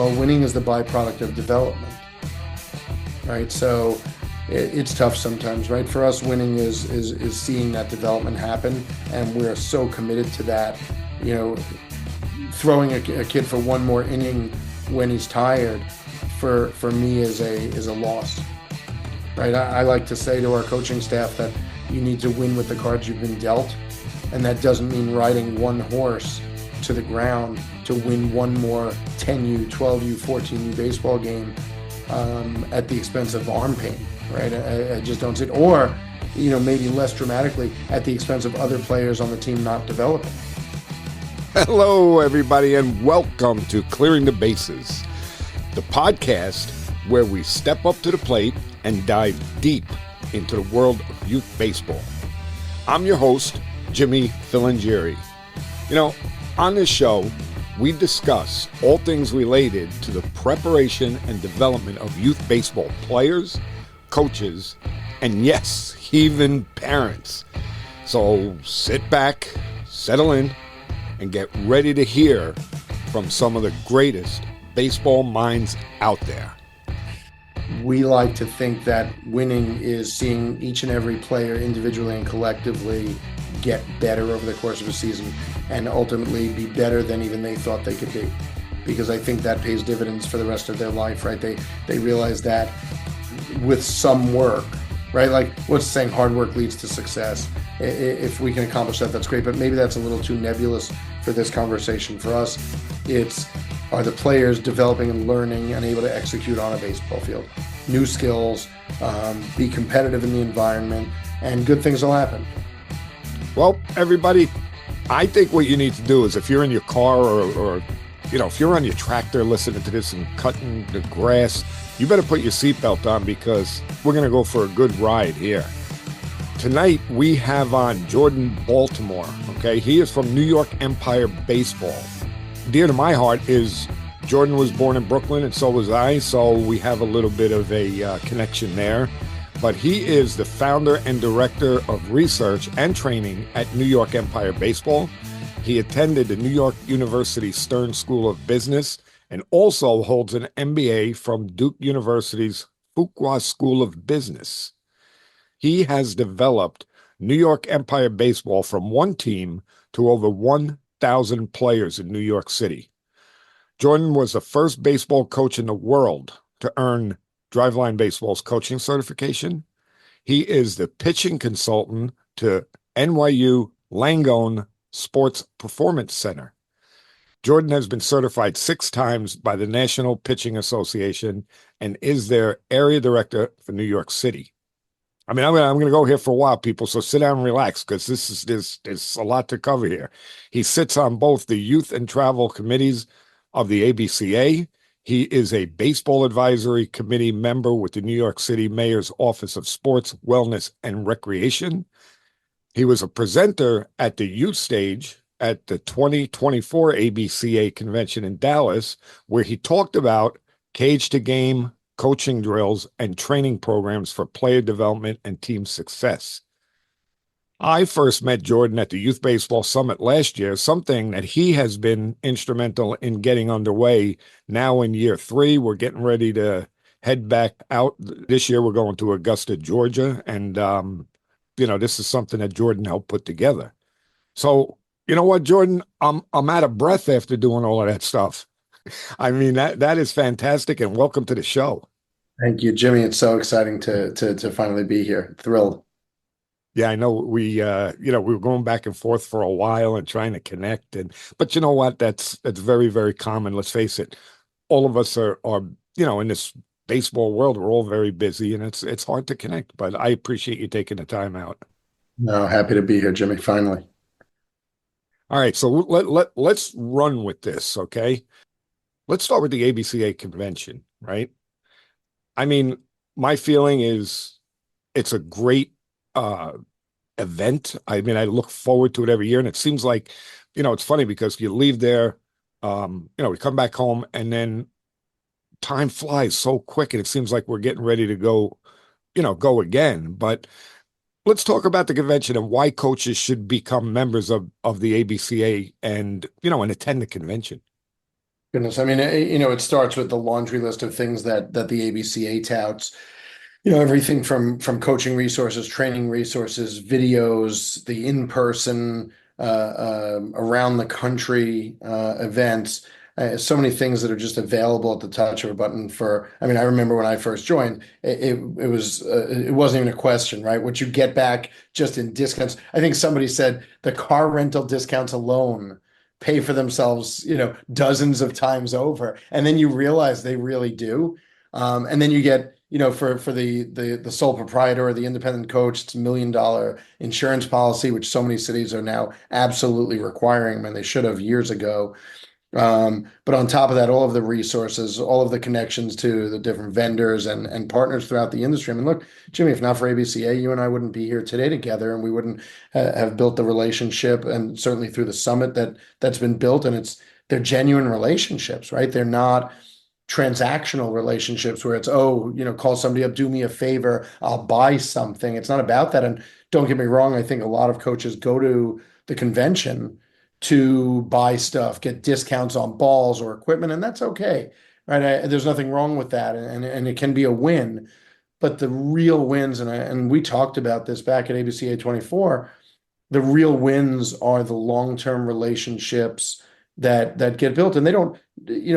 Well, winning is the byproduct of development, right? So it's tough sometimes, right? For us, winning is seeing that development happen, and we're so committed to that. You know, throwing a kid for one more inning when he's tired, for me is a loss, right? I like to say to our coaching staff that you need to win with the cards you've been dealt, and that doesn't mean riding one horse to the ground to win one more 10U, 12U, 14U baseball game at the expense of arm pain, right? I just don't see it. Or, maybe less dramatically, at the expense of other players on the team not developing. Hello, everybody, and welcome to Clearing the Bases, the podcast where we step up to the plate and dive deep into the world of youth baseball. I'm your host, Jimmy Filangieri. On this show, we discuss all things related to the preparation and development of youth baseball players, coaches, and yes, even parents. So sit back, settle in, and get ready to hear from some of the greatest baseball minds out there. We like to think that winning is seeing each and every player individually and collectively get better over the course of a season and ultimately be better than even they thought they could be. Because I think that pays dividends for the rest of their life, right? They realize that with some work, right? Like what's saying, hard work leads to success. If we can accomplish that, that's great. But maybe that's a little too nebulous for this conversation. For us, are the players developing and learning and able to execute on a baseball field? New skills, be competitive in the environment, and good things will happen. Well, everybody, I think what you need to do is if you're in your car or if you're on your tractor listening to this and cutting the grass, you better put your seatbelt on because we're going to go for a good ride here. Tonight, we have on Jordan Baltimore, okay? He is from New York Empire Baseball. Dear to my heart is Jordan was born in Brooklyn and so was I, so we have a little bit of a connection there. But he is the founder and director of research and training at New York Empire Baseball. He attended the New York University Stern School of Business and also holds an MBA from Duke University's Fuqua School of Business. He has developed New York Empire Baseball from one team to over 1,000 players in New York City. Jordan was the first baseball coach in the world to earn Driveline Baseball's coaching certification. He is the pitching consultant to NYU Langone Sports Performance Center. Jordan has been certified 6 times by the National Pitching Association and is their area director for New York City. I mean, I'm going to go here for a while, people, so sit down and relax because there's a lot to cover here. He sits on both the youth and travel committees of the ABCA. He is a baseball advisory committee member with the New York City Mayor's Office of Sports, Wellness, and Recreation. He was a presenter at the youth stage at the 2024 ABCA convention in Dallas, where he talked about cage-to-game coaching drills and training programs for player development and team success. I first met Jordan at the Youth Baseball Summit last year, something that he has been instrumental in getting underway. Now in year 3, we're getting ready to head back out. This year, we're going to Augusta, Georgia, and this is something that Jordan helped put together. So, you know what, Jordan? I'm out of breath after doing all of that stuff. I mean, that is fantastic, and welcome to the show. Thank you, Jimmy. It's so exciting to finally be here. Thrilled. Yeah, I know we were going back and forth for a while and trying to connect, but you know what? That's very, very common. Let's face it. All of us are in this baseball world, we're all very busy and it's hard to connect, but I appreciate you taking the time out. No, happy to be here, Jimmy, finally. All right, so let's run with this, okay? Let's start with the ABCA convention, right? I mean, my feeling is it's a great event. I mean, I look forward to it every year, and it seems like, it's funny because you leave there, we come back home, and then time flies so quick, and it seems like we're getting ready to go again. But let's talk about the convention and why coaches should become members of the ABCA and attend the convention. Goodness, I mean, it starts with the laundry list of things that the ABCA touts. Everything from coaching resources, training resources, videos, the in-person, around the country events. So many things that are just available at the touch of a button. I mean, I remember when I first joined, it wasn't even a question, right? What you get back just in discounts. I think somebody said the car rental discounts alone pay for themselves, dozens of times over, and then you realize they really do. And then you get, for the sole proprietor or the independent coach, it's $1 million insurance policy, which so many cities are now absolutely requiring, and they should have years ago. But on top of that, all of the resources, all of the connections to the different vendors and partners throughout the industry. I mean, look, Jimmy, if not for ABCA, you and I wouldn't be here today together, and we wouldn't have built the relationship, and certainly through the summit that's been built, and they're genuine relationships, right? They're not transactional relationships where it's, oh, call somebody up, do me a favor, I'll buy something. It's not about that. And don't get me wrong, I think a lot of coaches go to the convention to buy stuff, get discounts on balls or equipment, and that's okay, right? There's nothing wrong with that, and it can be a win. But the real wins, and we talked about this back at ABCA 24, the real wins are the long-term relationships that get built. And they don't,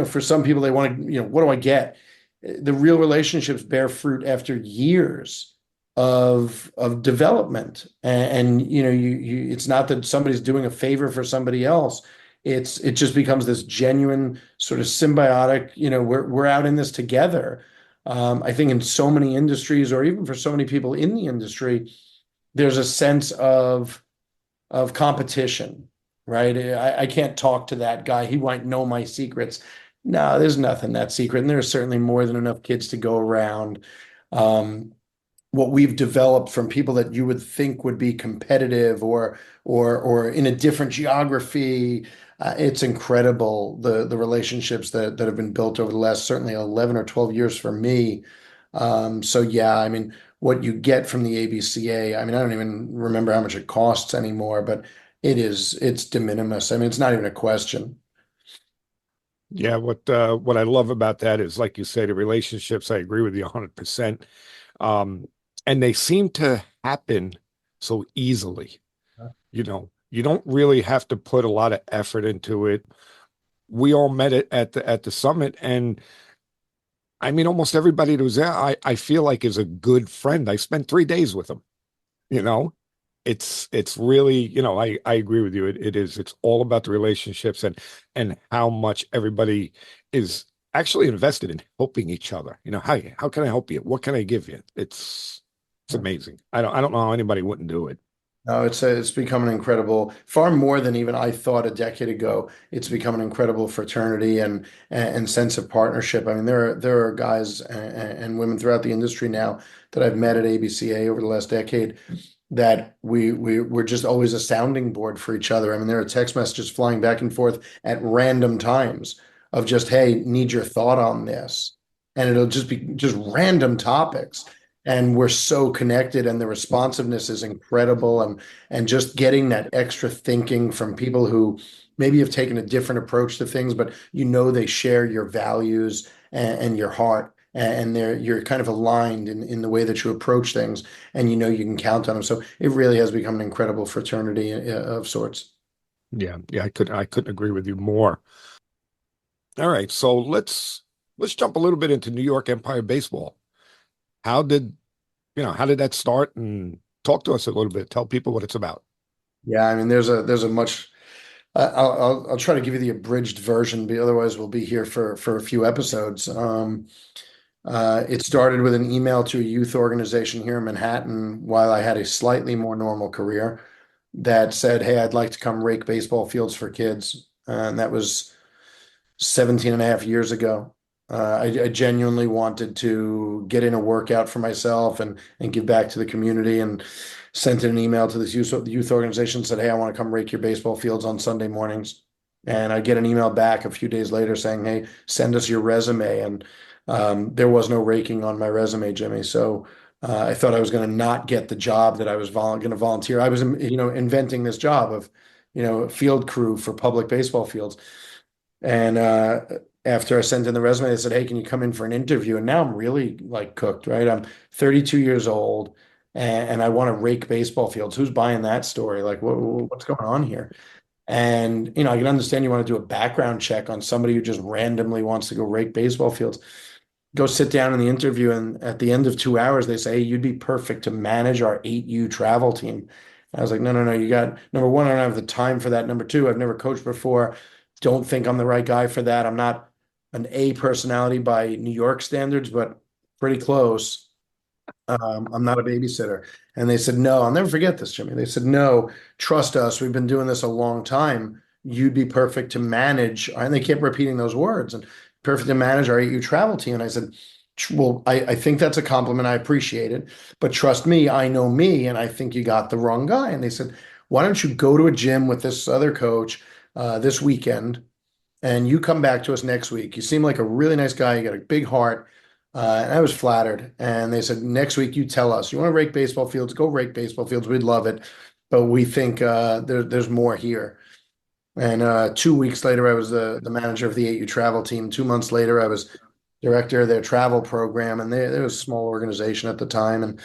for some people, they want to, what do I get? The real relationships bear fruit after years of development. And it's not that somebody's doing a favor for somebody else. It just becomes this genuine sort of symbiotic, we're out in this together. I think in so many industries, or even for so many people in the industry, there's a sense of competition, right? I can't talk to that guy. He might know my secrets. No, there's nothing that secret. And there's certainly more than enough kids to go around. What we've developed from people that you would think would be competitive or in a different geography, it's incredible the relationships that have been built over the last certainly 11 or 12 years for me. So yeah, I mean, what you get from the ABCA, I mean, I don't even remember how much it costs anymore, but it's de minimis. I mean, it's not even a question. Yeah, what I love about that is, like you say, the relationships. I agree with you 100%. Um, and they seem to happen so easily. You don't really have to put a lot of effort into it. We all met it at the summit, and I mean, almost everybody that was there, I feel like is a good friend. I spent 3 days with them. You know, it's really, I agree with you. It is. It's all about the relationships and how much everybody is actually invested in helping each other. How can I help you? What can I give you? It's amazing. I don't know how anybody wouldn't do it. No, it's become an incredible, far more than even I thought a decade ago. It's become an incredible fraternity and sense of partnership. I mean, there are guys and women throughout the industry now that I've met at ABCA over the last decade that we're just always a sounding board for each other. I mean, there are text messages flying back and forth at random times of just, hey, need your thought on this. And it'll just be just random topics. And we're so connected, and the responsiveness is incredible. And just getting that extra thinking from people who maybe have taken a different approach to things, but they share your values and your heart, and you're kind of aligned in the way that you approach things, and you can count on them. So it really has become an incredible fraternity of sorts. Yeah, I couldn't agree with you more. All right, so let's jump a little bit into New York Empire baseball. How did how did that start? And talk to us a little bit. Tell people what it's about. Yeah, I mean, there's a much. I'll try to give you the abridged version, but otherwise we'll be here for a few episodes. It started with an email to a youth organization here in Manhattan while I had a slightly more normal career that said, "Hey, I'd like to come rake baseball fields for kids." And that was 17 and a half years ago. I genuinely wanted to get in a workout for myself and give back to the community, and sent in an email to this youth organization, said, "Hey, I want to come rake your baseball fields on Sunday mornings." And I get an email back a few days later saying, "Hey, send us your resume." And there was no raking on my resume, Jimmy. So I thought I was going to not get the job that I was going to volunteer. I was, inventing this job of, field crew for public baseball fields. And after I sent in the resume, they said, "Hey, can you come in for an interview?" And now I'm really like cooked, right? I'm 32 years old, and I want to rake baseball fields. Who's buying that story? Like, what's going on here? And I can understand you want to do a background check on somebody who just randomly wants to go rake baseball fields. Go sit down in the interview, and at the end of 2 hours, they say, "Hey, you'd be perfect to manage our 8U travel team." I was like, "No, no, no. You got number one, I don't have the time for that. Number two, I've never coached before. Don't think I'm the right guy for that. I'm not an A personality by New York standards, but pretty close. I'm not a babysitter." And they said, "No, I'll never forget this, Jimmy." They said, "No, trust us. We've been doing this a long time. You'd be perfect to manage." And they kept repeating those words, and perfect to manage our AU travel team. And I said, "Well, I think that's a compliment. I appreciate it. But trust me, I know me, and I think you got the wrong guy." And they said, "Why don't you go to a gym with this other coach this weekend? And you come back to us next week. You seem like a really nice guy. You got a big heart." And I was flattered. And they said, "Next week, you tell us. You want to rake baseball fields? Go rake baseball fields. We'd love it. But we think there's more here." And 2 weeks later, I was the manager of the 8U travel team. 2 months later, I was director of their travel program. And they was a small organization at the time. And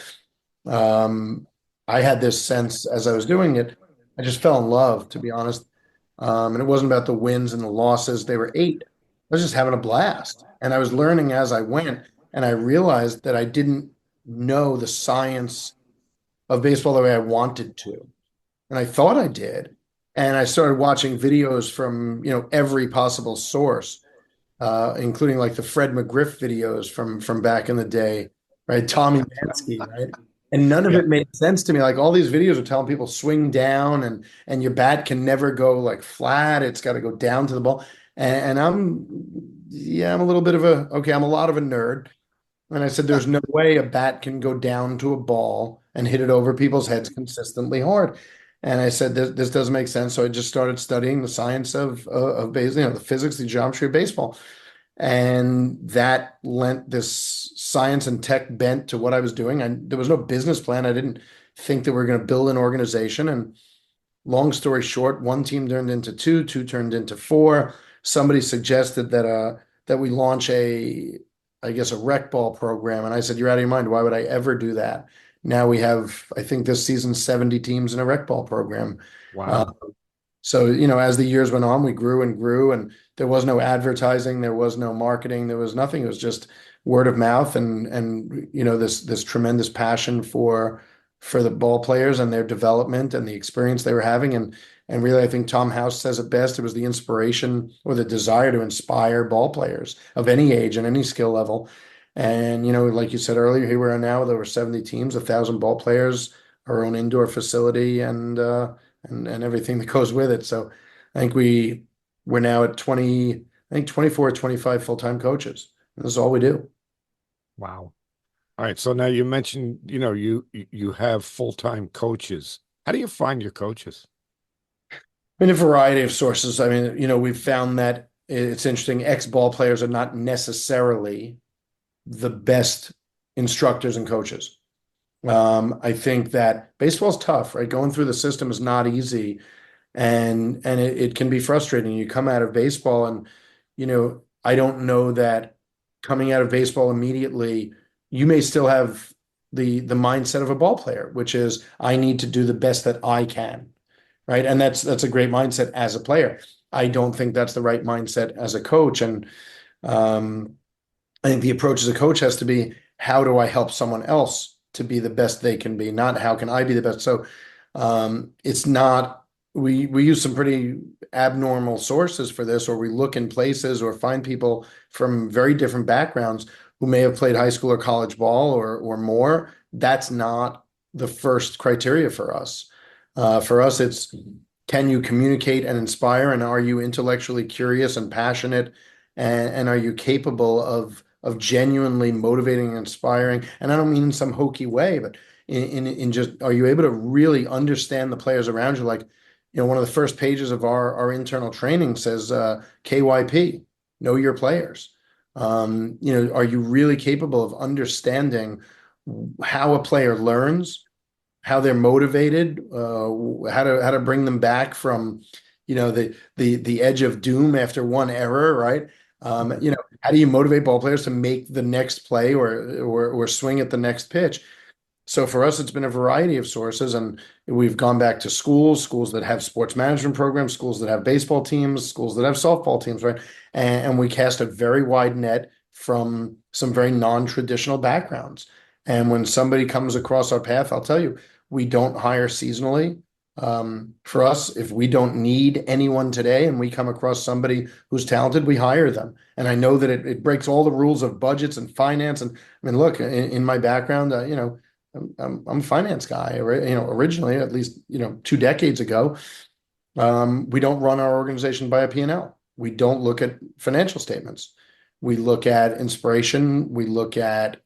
um, I had this sense as I was doing it, I just fell in love, to be honest. And it wasn't about the wins and the losses. They were eight. I was just having a blast. And I was learning as I went. And I realized that I didn't know the science of baseball the way I wanted to. And I thought I did. And I started watching videos from, every possible source, including like the Fred McGriff videos from back in the day, right? Tommy Mansky, right? And none of Yeah. it made sense to me. Like all these videos are telling people swing down and your bat can never go like flat. It's got to go down to the ball. And I'm a little bit of I'm a lot of a nerd. And I said, there's no way a bat can go down to a ball and hit it over people's heads consistently hard. And I said, this doesn't make sense. So I just started studying the science of baseball, the physics, the geometry of baseball. And that lent this science and tech bent to what I was doing. And there was no business plan. I didn't think that we were going to build an organization. And long story short, one team turned into two, two turned into four. Somebody suggested that we launch I guess, a rec ball program. And I said, "You're out of your mind. Why would I ever do that?" Now we have, I think this season, 70 teams in a rec ball program. Uh, Wow. so, as the years went on, we grew and grew, and there was no advertising, there was no marketing, there was nothing. It was just word of mouth and this tremendous passion for the ball players and their development and the experience they were having. And really, I think Tom House says it best. It was the inspiration or the desire to inspire ball players of any age and any skill level. And like you said earlier, here we are now with over 70 teams, 1,000 ball players, our own indoor facility, and everything that goes with it. So I think we're now at 20, I think 24 or 25 full-time coaches. This is all we do. Wow. All right. So now you mentioned, you have full-time coaches. How do you find your coaches? In a variety of sources. I mean, we've found that it's interesting. Ex-ball players are not necessarily the best instructors and coaches. I think that baseball's tough, right? Going through the system is not easy, and it can be frustrating. You come out of baseball, and I don't know that coming out of baseball immediately, you may still have the mindset of a ball player, which is I need to do the best that I can, right? And that's a great mindset as a player. I don't think that's the right mindset as a coach, and um, I think the approach as a coach has to be how do I help someone else to be the best they can be, not how can I be the best. So it's not we use some pretty abnormal sources for this, or we look in places or find people from very different backgrounds who may have played high school or college ball or more. That's not the first criteria for us. For us, it's can you communicate and inspire, and are you intellectually curious and passionate, and are you capable of genuinely motivating and inspiring? And I don't mean in some hokey way, but in just are you able to really understand the players around you? Like, one of the first pages of our internal training says KYP, know your players. Are you really capable of understanding how a player learns, how they're motivated, how to bring them back from the edge of doom after one error, right? How do you motivate ball players to make the next play or swing at the next pitch? So for us, it's been a variety of sources, and we've gone back to schools that have sports management programs, schools that have baseball teams, schools that have softball teams, right? And we cast a very wide net from some very non-traditional backgrounds. And when somebody comes across our path, I'll tell you, we don't hire seasonally. For us, if we don't need anyone today and we come across somebody who's talented, we hire them. And I know that it breaks all the rules of budgets and finance. And I mean, look, in my background, I'm a finance guy, right? Originally, at least, 2 decades ago. We don't run our organization by a P&L. We don't look at financial statements. We look at inspiration. We look at,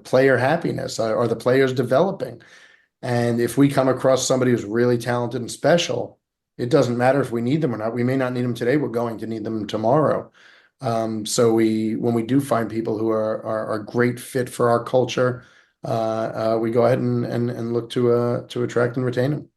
player happiness. Are the players developing? And if we come across somebody who's really talented and special, it doesn't matter if we need them or not. We may not need them today. We're going to need them tomorrow. So when we do find people who are a great fit for our culture, we go ahead and look to attract and retain them.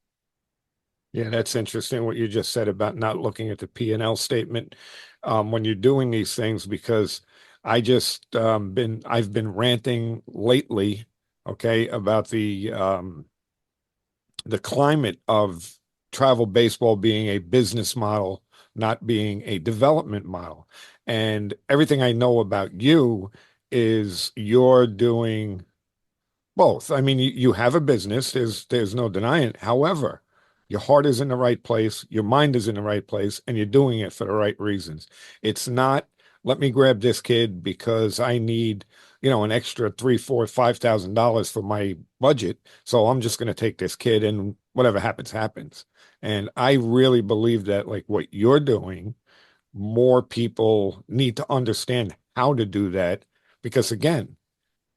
Yeah, that's interesting what you just said about not looking at the P&L statement when you're doing these things, because I've been ranting lately, okay, about the climate of travel baseball being a business model, not being a development model. And everything I know about you is you're doing both. I mean, you have a business, there's no denying it. However, your heart is in the right place, your mind is in the right place, and you're doing it for the right reasons. It's not, let me grab this kid because I need, an extra three, four, $5,000 for my budget. So I'm just going to take this kid and whatever happens, happens. And I really believe that, like what you're doing, more people need to understand how to do that, because again,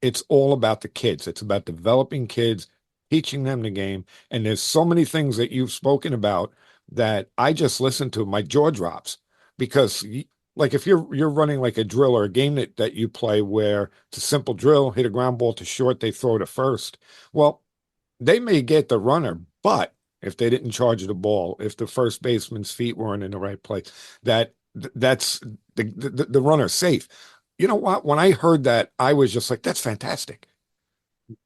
it's all about the kids. It's about developing kids, teaching them the game. And there's so many things that you've spoken about that I just listened to, my jaw drops, because like if you're running like a drill or a game that you play where it's a simple drill, hit a ground ball to short, they throw to first. Well, they may get the runner, but if they didn't charge the ball, if the first baseman's feet weren't in the right place, that's the runner safe. You know what? When I heard that, I was just like, that's fantastic.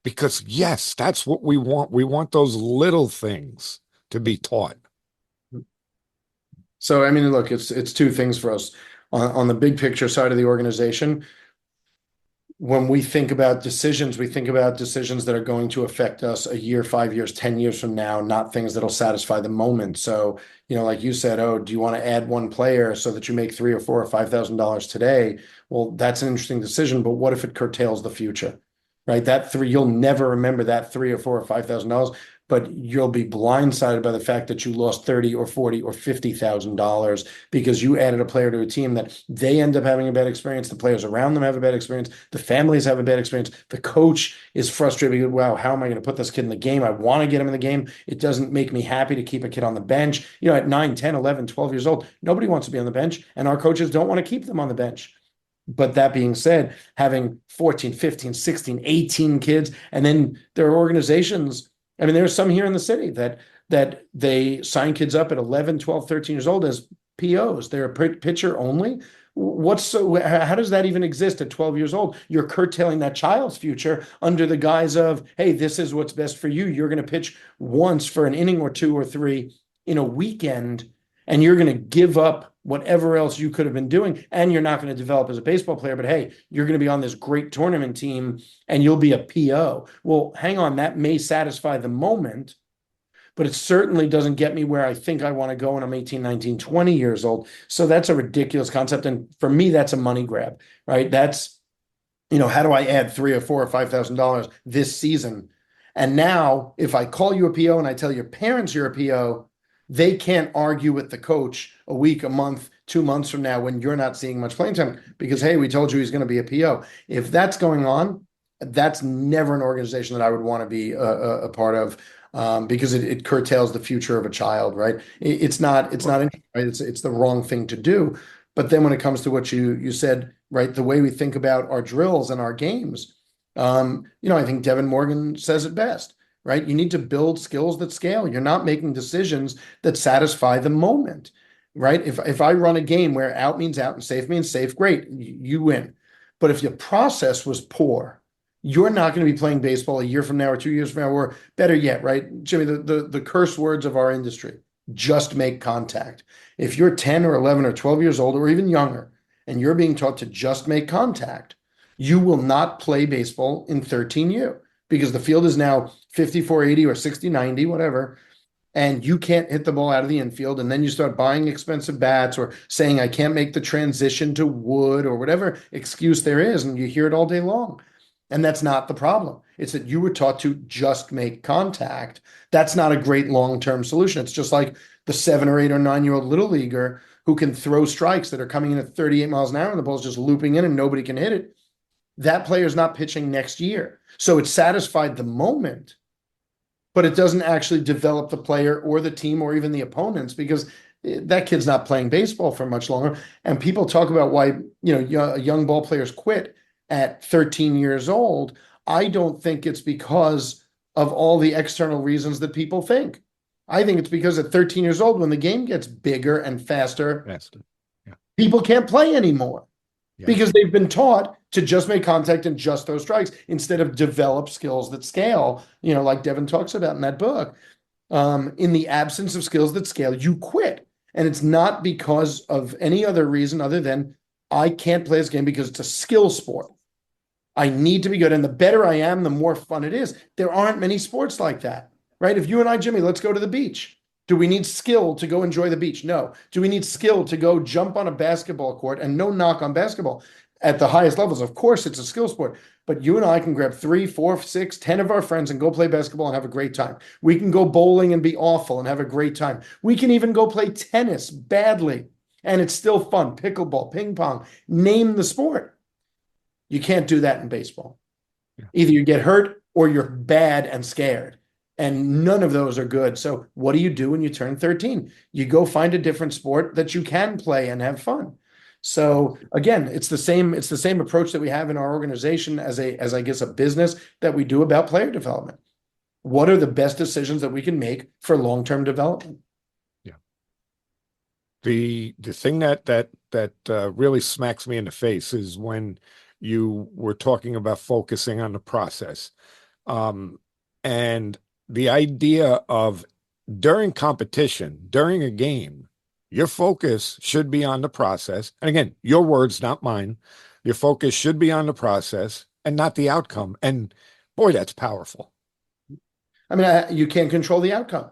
Because yes, that's what we want. We want those little things to be taught. So, I mean, look, it's two things for us. On the big picture side of the organization, when we think about decisions, we think about decisions that are going to affect us a year, 5 years, 10 years from now, not things that'll satisfy the moment. So, like you said, oh, do you want to add one player so that you make $3 or $4 or $5,000 today? Well, that's an interesting decision, but what if it curtails the future, right? You'll never remember that $3 or $4 or $5,000, but you'll be blindsided by the fact that you lost 30 or 40 or $50,000 because you added a player to a team that they end up having a bad experience. The players around them have a bad experience. The families have a bad experience. The coach is frustrated because, wow, how am I going to put this kid in the game? I want to get him in the game. It doesn't make me happy to keep a kid on the bench. At 9, 10, 11, 12 years old, nobody wants to be on the bench, and our coaches don't want to keep them on the bench. But that being said, having 14, 15, 16, 18 kids, and then there are organizations. I mean, there's some here in the city that they sign kids up at 11, 12, 13 years old as POs. They're a pitcher only. How does that even exist at 12 years old? You're curtailing that child's future under the guise of, hey, this is what's best for you. You're going to pitch once for an inning or two or three in a weekend, and you're going to give up whatever else you could have been doing, and you're not going to develop as a baseball player, but hey, you're going to be on this great tournament team and you'll be a PO. Well, hang on, that may satisfy the moment, but it certainly doesn't get me where I think I want to go when I'm 18, 19, 20 years old. So that's a ridiculous concept. And for me, that's a money grab, right? That's, how do I add $3 or $4 or $5,000 this season? And now if I call you a PO and I tell your parents you're a PO, they can't argue with the coach a week, a month, 2 months from now when you're not seeing much playing time because, hey, we told you he's going to be a PO. If that's going on, that's never an organization that I would want to be a part of because it curtails the future of a child, right? It's not right? It's the wrong thing to do. But then when it comes to what you said, right, the way we think about our drills and our games, I think Devin Morgan says it best. Right? You need to build skills that scale. You're not making decisions that satisfy the moment. right? If I run a game where out means out and safe means safe, great, you win. But if your process was poor, you're not going to be playing baseball a year from now or 2 years from now, or better yet, right, Jimmy, the curse words of our industry, just make contact. If you're 10 or 11 or 12 years old or even younger, and you're being taught to just make contact, you will not play baseball in 13U because the field is now 5480 or 6090, whatever, and you can't hit the ball out of the infield, and then you start buying expensive bats or saying, I can't make the transition to wood or whatever excuse there is, and you hear it all day long. And that's not the problem. It's that you were taught to just make contact. That's not a great long-term solution. It's just like the 7 or 8 or 9-year-old little leaguer who can throw strikes that are coming in at 38 miles an hour and the ball's just looping in and nobody can hit it. That player's not pitching next year. So it's satisfied the moment, but it doesn't actually develop the player or the team or even the opponents, because that kid's not playing baseball for much longer. And people talk about why, young ball players quit at 13 years old. I don't think it's because of all the external reasons that people think. I think it's because at 13 years old, when the game gets bigger and faster, Yeah. people can't play anymore. Yeah. Because they've been taught to just make contact and just throw strikes instead of develop skills that scale, like Devin talks about in that book. In the absence of skills that scale, you quit. And it's not because of any other reason other than I can't play this game because it's a skill sport. I need to be good. And the better I am, the more fun it is. There aren't many sports like that, right? If you and I, Jimmy, let's go to the beach. Do we need skill to go enjoy the beach? No. Do we need skill to go jump on a basketball court? And no knock on basketball at the highest levels. Of course, it's a skill sport. But you and I can grab 3, 4, 6, 10 of our friends and go play basketball and have a great time. We can go bowling and be awful and have a great time. We can even go play tennis badly, and it's still fun. Pickleball, ping pong, name the sport. You can't do that in baseball. Yeah. Either you get hurt or you're bad and scared. And none of those are good. So what do you do when you turn 13? You go find a different sport that you can play and have fun. So again, it's the same approach that we have in our organization as I guess a business that we do about player development. What are the best decisions that we can make for long-term development? Yeah. The thing that really smacks me in the face is when you were talking about focusing on the process. And the idea of during competition, during a game, your focus should be on the process. And again, your words, not mine. Your focus should be on the process and not the outcome. And boy, that's powerful. I mean, you can't control the outcome,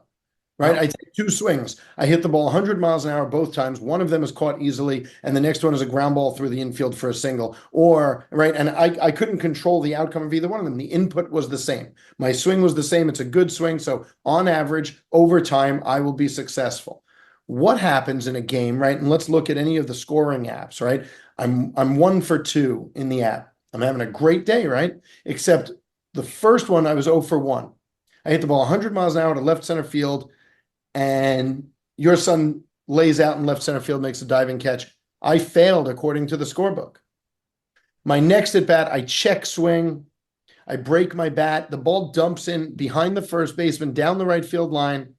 right? No. I take 2 swings. I hit the ball 100 miles an hour both times. One of them is caught easily, and the next one is a ground ball through the infield for a single. Or, right, and I couldn't control the outcome of either one of them. The input was the same. My swing was the same. It's a good swing. So on average, over time, I will be successful. What happens in a game, right? And let's look at any of the scoring apps, right? I'm 1 for 2 in the app. I'm having a great day, right? Except the first one, I was 0 for 1. I hit the ball 100 miles an hour to left center field, and your son lays out in left center field, makes a diving catch. I failed according to the scorebook. My next at bat, I check swing. I break my bat. The ball dumps in behind the first baseman down the right field line,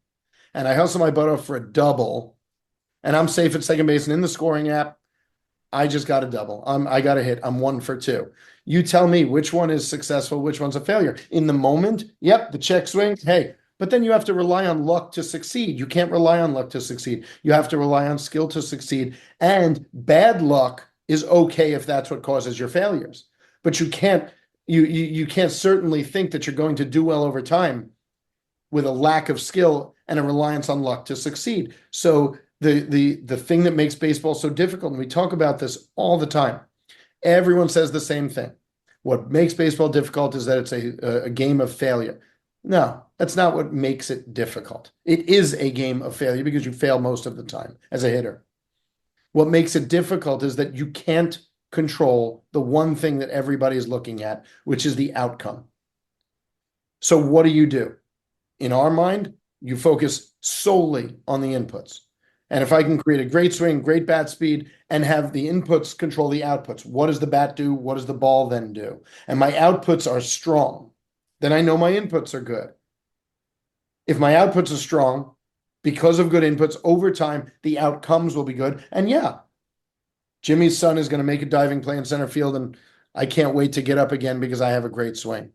and I hustle my butt off for a double, and I'm safe at second base. And in the scoring app, I just got a double. I got a hit. I'm 1 for 2. You tell me which one is successful, which one's a failure. In the moment, yep, the check swing, hey. But then you have to rely on luck to succeed. You can't rely on luck to succeed. You have to rely on skill to succeed. And bad luck is okay if that's what causes your failures. But you can't certainly think that you're going to do well over time with a lack of skill and a reliance on luck to succeed. So the thing that makes baseball so difficult, and we talk about this all the time, everyone says the same thing. What makes baseball difficult is that it's a game of failure. No, that's not what makes it difficult. It is a game of failure because you fail most of the time as a hitter. What makes it difficult is that you can't control the one thing that everybody is looking at, which is the outcome. So what do? In our mind, you focus solely on the inputs. And if I can create a great swing, great bat speed, and have the inputs control the outputs, what does the bat do? What does the ball then do? And my outputs are strong, then I know my inputs are good. If my outputs are strong, because of good inputs over time, the outcomes will be good. And yeah, Jimmy's son is going to make a diving play in center field, and I can't wait to get up again because I have a great swing.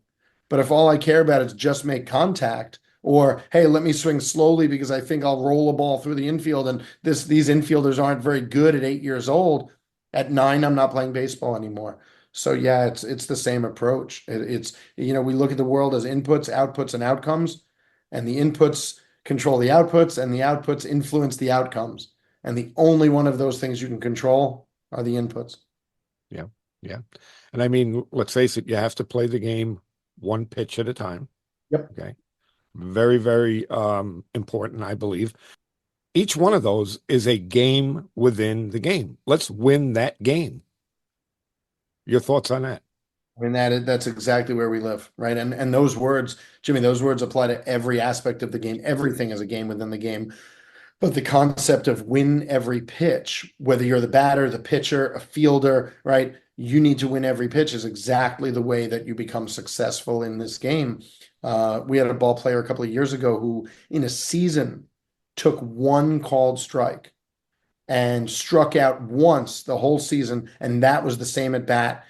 But if all I care about is just make contact, or hey, let me swing slowly because I think I'll roll a ball through the infield, and these infielders aren't very good at 8 years old. At 9, I'm not playing baseball anymore. So yeah, it's the same approach. It's we look at the world as inputs, outputs, and outcomes, and the inputs control the outputs, and the outputs influence the outcomes. And the only one of those things you can control are the inputs. Yeah, yeah. And I mean, let's face it, you have to play the game one pitch at a time. Yep. Okay. Very, very important, I believe. Each one of those is a game within the game. Let's win that game. Your thoughts on that? I mean, that's exactly where we live, right? And those words, Jimmy, those words apply to every aspect of the game. Everything is a game within the game. But the concept of win every pitch, whether you're the batter, the pitcher, a fielder, right? You need to win every pitch is exactly the way that you become successful in this game. We had a ball player a couple of years ago who, in a season, took one called strike and struck out once the whole season, and that was the same at bat.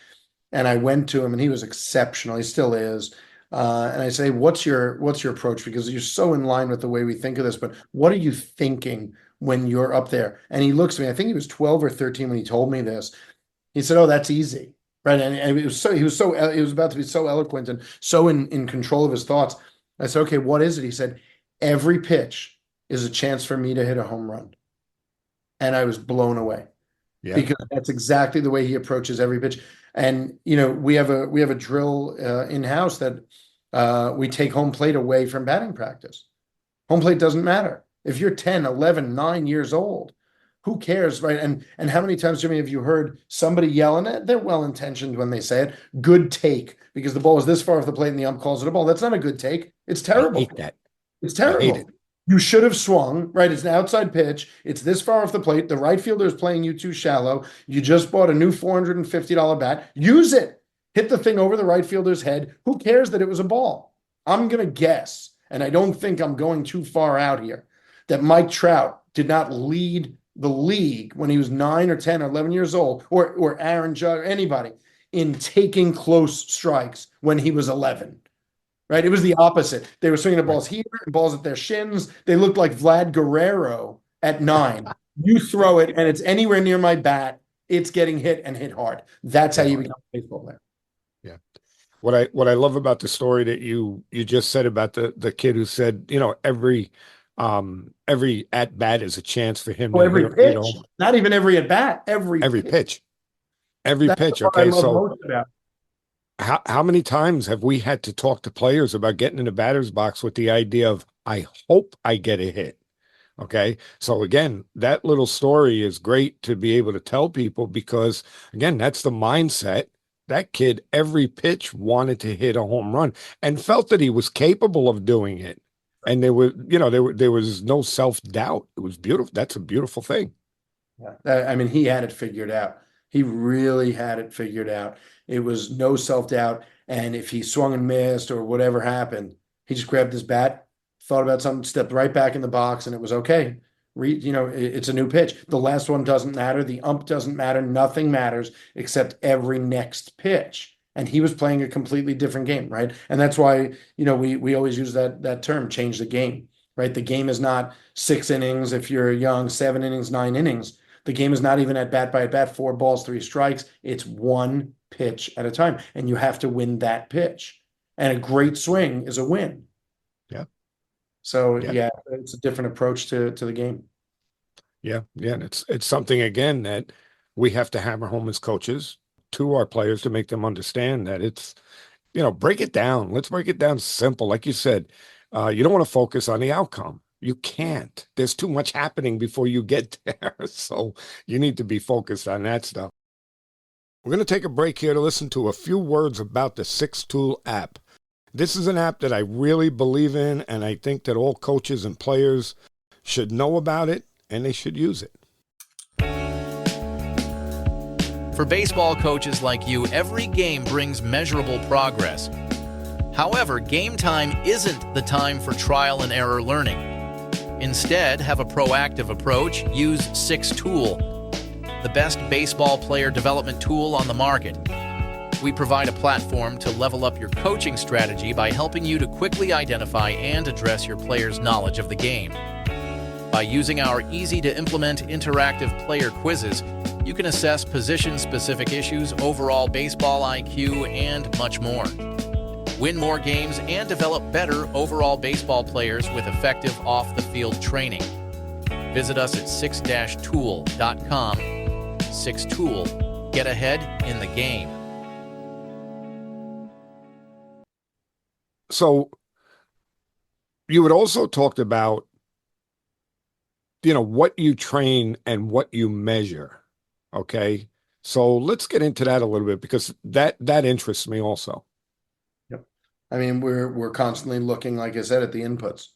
And I went to him, and he was exceptional. He still is. And I say, what's your approach? Because you're so in line with the way we think of this, but what are you thinking when you're up there? And he looks at me, I think he was 12 or 13 when he told me this. He said, oh, that's easy. Right. And he was about to be so eloquent and so in control of his thoughts. I said, okay, what is it? He said, every pitch is a chance for me to hit a home run. And I was blown away. Yeah. Because that's exactly the way he approaches every pitch. And we have a drill in-house that we take home plate away from batting practice. Home plate doesn't matter. If you're 10, 11, 9 years old, who cares, right? And how many times, Jimmy, have you heard somebody yelling at? They're well-intentioned when they say it. Good take, because the ball is this far off the plate and the ump calls it a ball. That's not a good take. It's terrible. I hate that. It's terrible. I hate it. You should have swung, right? It's an outside pitch. It's this far off the plate. The right fielder is playing you too shallow. You just bought a new $450 bat. Use it. Hit the thing over the right fielder's head. Who cares that it was a ball? I'm going to guess, and I don't think I'm going too far out here, that Mike Trout did not lead the league when he was 9 or 10 or 11 years old, or Aaron Judge, or anybody, in taking close strikes when he was 11. Right? It was the opposite. They were swinging the balls here and balls at their shins. They looked like Vlad Guerrero at 9. You throw it and it's anywhere near my bat, it's getting hit and hit hard. That's how you become a baseball player. Yeah. What I love about the story that you just said about the kid who said, every at bat is a chance for him. Every pitch, not even every at bat, every pitch. Every pitch. Okay, so how many times have we had to talk to players about getting in the batter's box with the idea of, I hope I get a hit? Okay. So again, that little story is great to be able to tell people because, again, that's the mindset. That kid, every pitch wanted to hit a home run and felt that he was capable of doing it. And there was no self-doubt. It was beautiful. That's a beautiful thing. Yeah. I mean, he had it figured out. He really had it figured out. It was no self-doubt. And if he swung and missed or whatever happened, he just grabbed his bat, thought about something, stepped right back in the box, and it was okay. It's a new pitch. The last one doesn't matter. The ump doesn't matter. Nothing matters except every next pitch. And he was playing a completely different game, right? And that's why, we always use that term, change the game, right? The game is not 6 innings if you're young, 7 innings, 9 innings. The game is not even at bat by at bat, 4 balls, 3 strikes. It's one pitch at a time, and you have to win that pitch. And a great swing is a win. Yeah. So yeah, it's a different approach to the game. Yeah, yeah, and it's something again that we have to hammer home as coaches to our players to make them understand that it's, break it down. Let's break it down simple. Like you said, you don't want to focus on the outcome. You can't. There's too much happening before you get there. So you need to be focused on that stuff. We're going to take a break here to listen to a few words about the 6-Tool app. This is an app that I really believe in, and I think that all coaches and players should know about it, and they should use it. For baseball coaches like you, every game brings measurable progress. However, game time isn't the time for trial and error learning. Instead, have a proactive approach. Use Six Tool, the best baseball player development tool on the market. We provide a platform to level up your coaching strategy by helping you to quickly identify and address your players' knowledge of the game. By using our easy-to-implement interactive player quizzes, you can assess position-specific issues, overall baseball IQ, and much more. Win more games and develop better overall baseball players with effective off-the-field training. Visit us at six-tool.com. Six Tool. Get ahead in the game. So you had also talked about, what you train and what you measure. Okay. So let's get into that a little bit because that interests me also. Yep. I mean, we're constantly looking, like I said, at the inputs,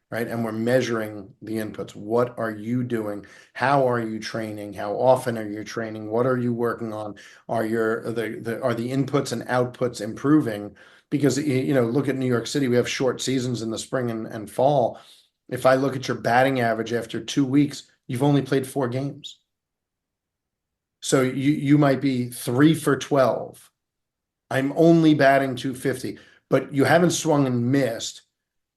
right? And we're measuring the inputs. What are you doing? How are you training? How often are you training? What are you working on? Are the inputs and outputs improving? Because look at New York City. We have short seasons in the spring and fall. If I look at your batting average after 2 weeks, you've only played 4 games. So you might be 3 for 12. I'm only batting 250, but you haven't swung and missed.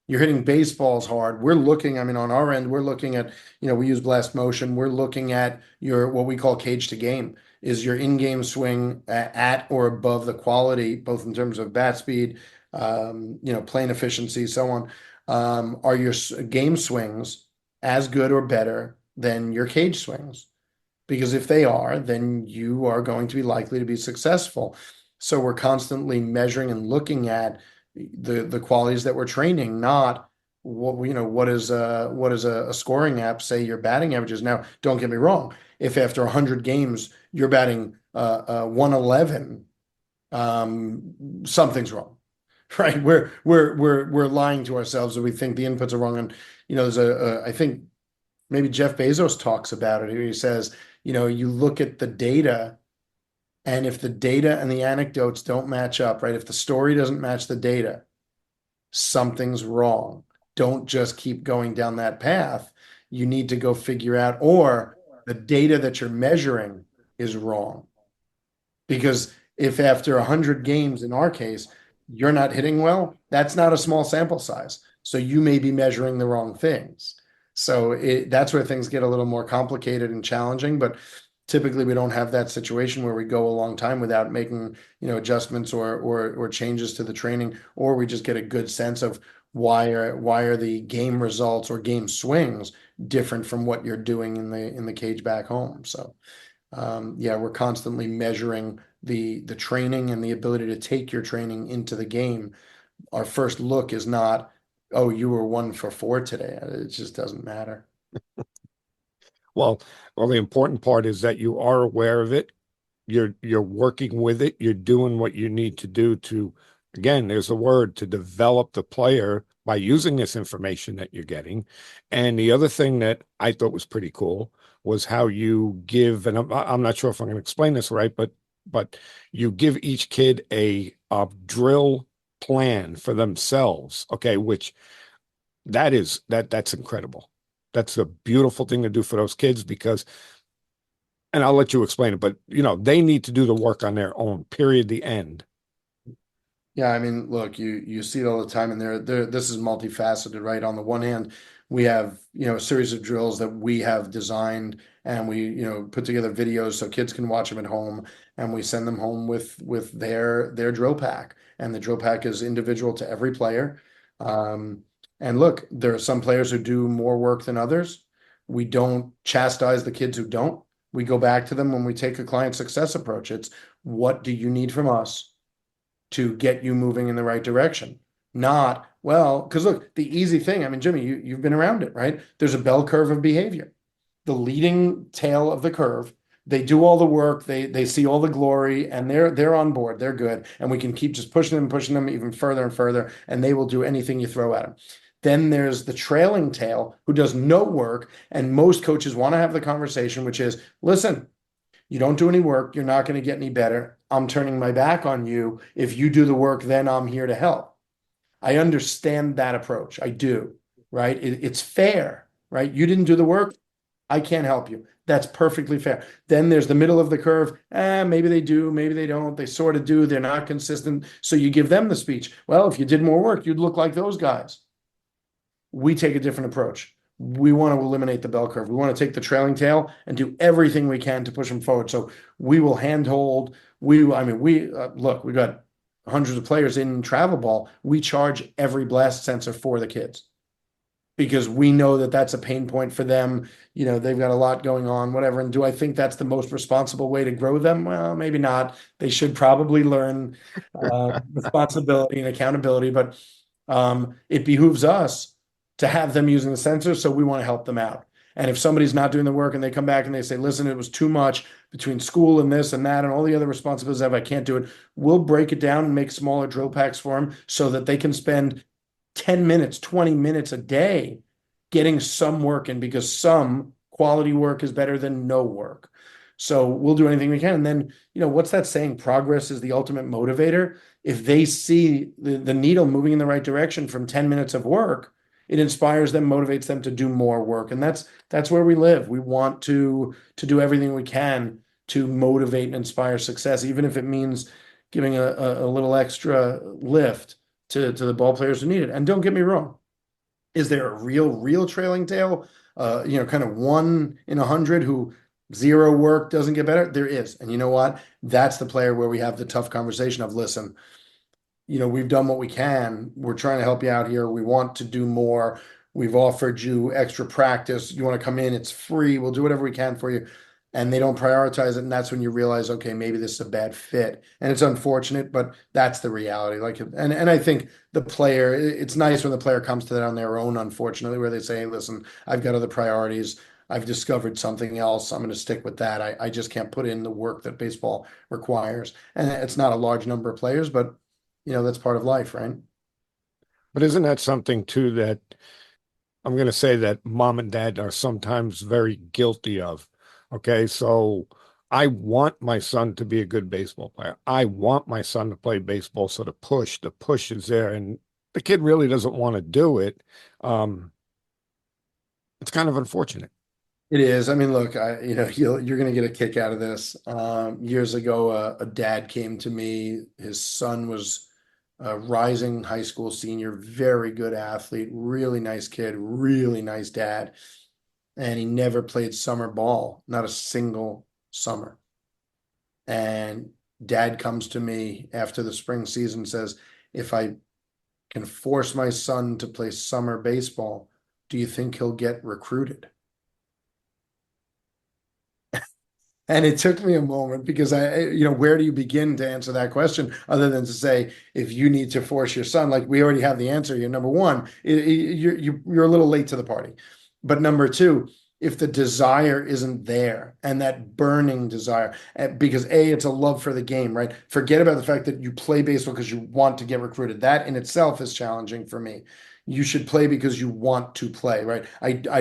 You're hitting baseballs hard. We're looking, on our end, we're looking at, we use blast motion. We're looking at your, what we call cage to game, is your in-game swing at or above the quality, both in terms of bat speed, plane efficiency, so on. Are your game swings as good or better than your cage swings? Because if they are, then you are going to be likely to be successful. So we're constantly measuring and looking at the qualities that we're training, not what is a scoring app say your batting averages. Now, don't get me wrong. If after 100 games you're batting 111, something's wrong, right? We're lying to ourselves, and we think the inputs are wrong. And there's I think maybe Jeff Bezos talks about it. He says, you look at the data. And if the data and the anecdotes don't match up, right? If the story doesn't match the data, something's wrong. Don't just keep going down that path. You need to go figure out, or the data that you're measuring is wrong. Because if after 100 games, in our case, you're not hitting well, that's not a small sample size. So you may be measuring the wrong things. So that's where things get a little more complicated and challenging. But typically, we don't have that situation where we go a long time without making, adjustments or changes to the training, or we just get a good sense of why are the game results or game swings different from what you're doing in the cage back home. So, we're constantly measuring the training and the ability to take your training into the game. Our first look is not, oh, you were 1 for 4 today. It just doesn't matter. Well, the important part is that you are aware of it. You're working with it. You're doing what you need to do to, again, there's a word, to develop the player by using this information that you're getting. And the other thing that I thought was pretty cool was how you give, and I'm not sure if I'm going to explain this right, but you give each kid a drill plan for themselves. Okay, which that's incredible. That's a beautiful thing to do for those kids because, and I'll let you explain it, but they need to do the work on their own, period, the end. Yeah, look, you see it all the time, and this is multifaceted, right? On the one hand, we have, a series of drills that we have designed, and we, put together videos so kids can watch them at home, and we send them home with their drill pack. And the drill pack is individual to every player. And look, there are some players who do more work than others. We don't chastise the kids who don't. We go back to them when we take a client success approach. It's, what do you need from us to get you moving in the right direction? Not, well, because look, the easy thing, Jimmy, you've been around it, right? There's a bell curve of behavior. The leading tail of the curve, they do all the work, they see all the glory, and they're on board, they're good. And we can keep just pushing them even further and further, and they will do anything you throw at them. Then there's the trailing tail who does no work. And most coaches want to have the conversation, which is, listen, you don't do any work. You're not going to get any better. I'm turning my back on you. If you do the work, then I'm here to help. I understand that approach. I do, right? It's fair. right? You didn't do the work. I can't help you. That's perfectly fair. Then there's the middle of the curve. Maybe they do, maybe they don't. They sort of do. They're not consistent. So you give them the speech. Well, if you did more work, you'd look like those guys. We take a different approach. We want to eliminate the bell curve. We want to take the trailing tail and do everything we can to push them forward. So we will handhold. Look, we got hundreds of players in travel ball. We charge every blast sensor for the kids because we know that that's a pain point for them. They've got a lot going on, whatever. And do I think that's the most responsible way to grow them? Well, maybe not. They should probably learn responsibility and accountability, but it behooves us to have them using the sensors. So we want to help them out. And if somebody's not doing the work and they come back and they say, listen, it was too much between school and this and that and all the other responsibilities I can't do it, we'll break it down and make smaller drill packs for them so that they can spend 10 minutes, 20 minutes a day getting some work in, because some quality work is better than no work. So we'll do anything we can. And then, what's that saying? Progress is the ultimate motivator. If they see the needle moving in the right direction from 10 minutes of work, it inspires them, motivates them to do more work. And that's where we live. We want to do everything we can to motivate and inspire success, even if it means giving a little extra lift to the ball players who need it. And don't get me wrong, is there a real trailing tail? Kind of 1 in 100 who zero work doesn't get better? There is. And you know what? That's the player where we have the tough conversation of, listen, we've done what we can. We're trying to help you out here. We want to do more. We've offered you extra practice. You want to come in? It's free. We'll do whatever we can for you. And they don't prioritize it. And that's when you realize, okay, maybe this is a bad fit. And it's unfortunate, but that's the reality. And I think the player, it's nice when the player comes to that on their own, unfortunately, where they say, listen, I've got other priorities. I've discovered something else. I'm going to stick with that. I just can't put in the work that baseball requires. And it's not a large number of players, but that's part of life, right? But isn't that something too that I'm going to say that mom and dad are sometimes very guilty of? Okay, so I want my son to be a good baseball player. I want my son to play baseball. So the push is there, and the kid really doesn't want to do it. It's kind of unfortunate. It is. I mean, look, you're going to get a kick out of this. Years ago, a dad came to me. His son was a rising high school senior, very good athlete, really nice kid, really nice dad. And he never played summer ball, not a single summer. And dad comes to me after the spring season and says, if I can force my son to play summer baseball, do you think he'll get recruited? And it took me a moment because where do you begin to answer that question other than to say, if you need to force your son, like we already have the answer here. Number one, you're a little late to the party. But number two, if the desire isn't there and that burning desire, because it's a love for the game, right? Forget about the fact that you play baseball because you want to get recruited. That in itself is challenging for me. You should play because you want to play, right?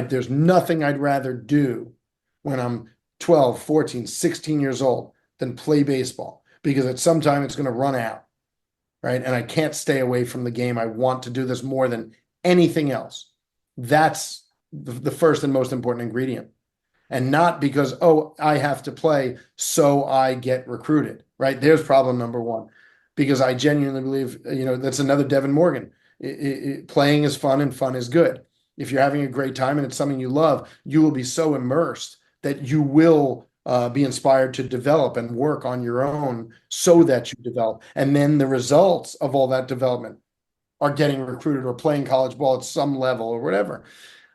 There's nothing I'd rather do when I'm 12, 14, 16 years old than play baseball, because at some time it's going to run out, right? And I can't stay away from the game. I want to do this more than anything else. That's the first and most important ingredient. And not because, I have to play so I get recruited, right? There's problem number one, because I genuinely believe, that's another Devin Morgan. Playing is fun and fun is good. If you're having a great time and it's something you love, you will be so immersed that you will be inspired to develop and work on your own so that you develop. And then the results of all that development are getting recruited or playing college ball at some level or whatever.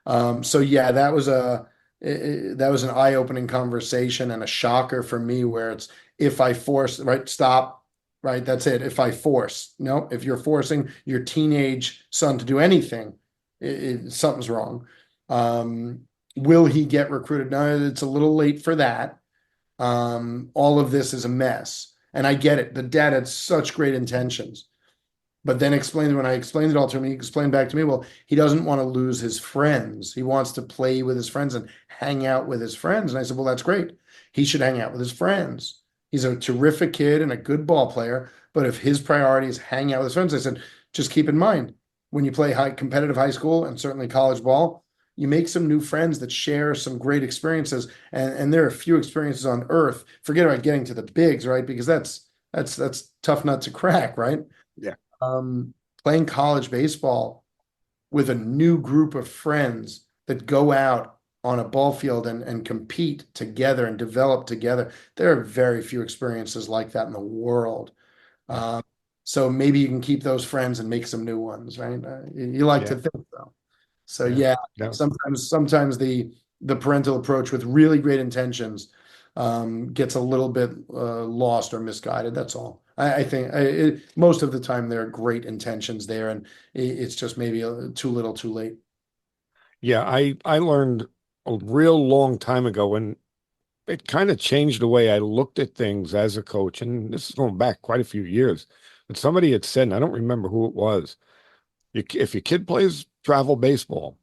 So yeah, that was an eye-opening conversation and a shocker for me, where it's, if I force, right, stop, right, that's it. If I force, no, if you're forcing your teenage son to do anything, something's wrong. Will he get recruited? No, it's a little late for that. All of this is a mess. And I get it. The dad had such great intentions. But then when I explained it all to him, he explained back to me, well, he doesn't want to lose his friends. He wants to play with his friends and hang out with his friends. And I said, well, that's great. He should hang out with his friends. He's a terrific kid and a good ball player. But if his priority is hang out with his friends, I said, just keep in mind, when you play competitive high school and certainly college ball, you make some new friends that share some great experiences. And there are a few experiences on earth. Forget about getting to the bigs, right? Because that's tough nut to crack, right? Yeah. Um, Playing college baseball with a new group of friends that go out on a ball field and compete together and develop together. There are very few experiences like that in the world. Yeah. Uh, so maybe you can keep those friends and make some new ones, right? You like to Yeah. think so. So Yeah. yeah, No. sometimes the parental approach with really great intentions gets a little bit lost or misguided. That's all. I think most of the time there are great intentions there, and it's just maybe too little, too late. Yeah, I learned a real long time ago, and it kind of changed the way I looked at things as a coach. And this is going back quite a few years. But somebody had said, and I don't remember who it was, if your kid plays travel baseball,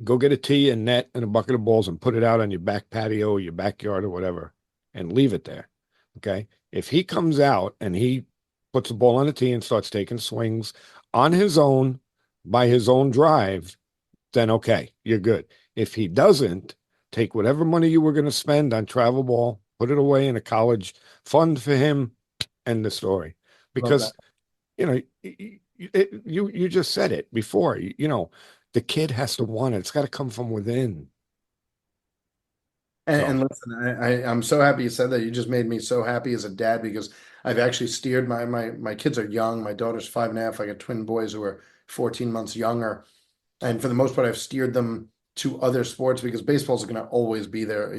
go get a tee and net and a bucket of balls and put it out on your back patio or your backyard or whatever and leave it there. Okay. If he comes out and he puts a ball on a tee and starts taking swings on his own by his own drive, then okay, you're good. If he doesn't, take whatever money you were going to spend on travel ball, put it away in a college fund for him, end the story. Love that. Because, you know, you just said it before, the kid has to want it. It's got to come from within. And So, listen, I'm so happy you said that. You just made me so happy as a dad because I've actually steered my kids are young. My daughter's 5.5. I got twin boys who are 14 months younger. And for the most part, I've steered them to other sports because baseball is going to always be there,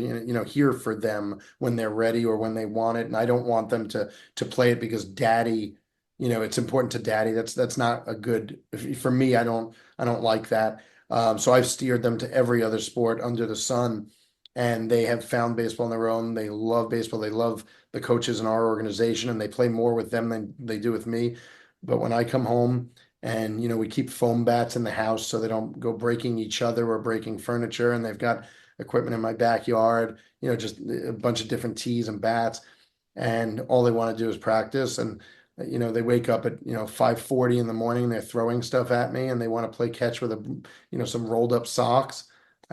here for them when they're ready or when they want it. And I don't want them to play it because daddy, it's important to daddy. That's not a good for me. I don't like that. So I've steered them to every other sport under the sun, and they have found baseball on their own. They love baseball. They love the coaches in our organization, and they play more with them than they do with me. But when I come home and we keep foam bats in the house so they don't go breaking each other or breaking furniture, and they've got equipment in my backyard, just a bunch of different tees and bats, and all they want to do is practice. And they wake up at 5:40 in the morning, they're throwing stuff at me and they want to play catch with some rolled up socks.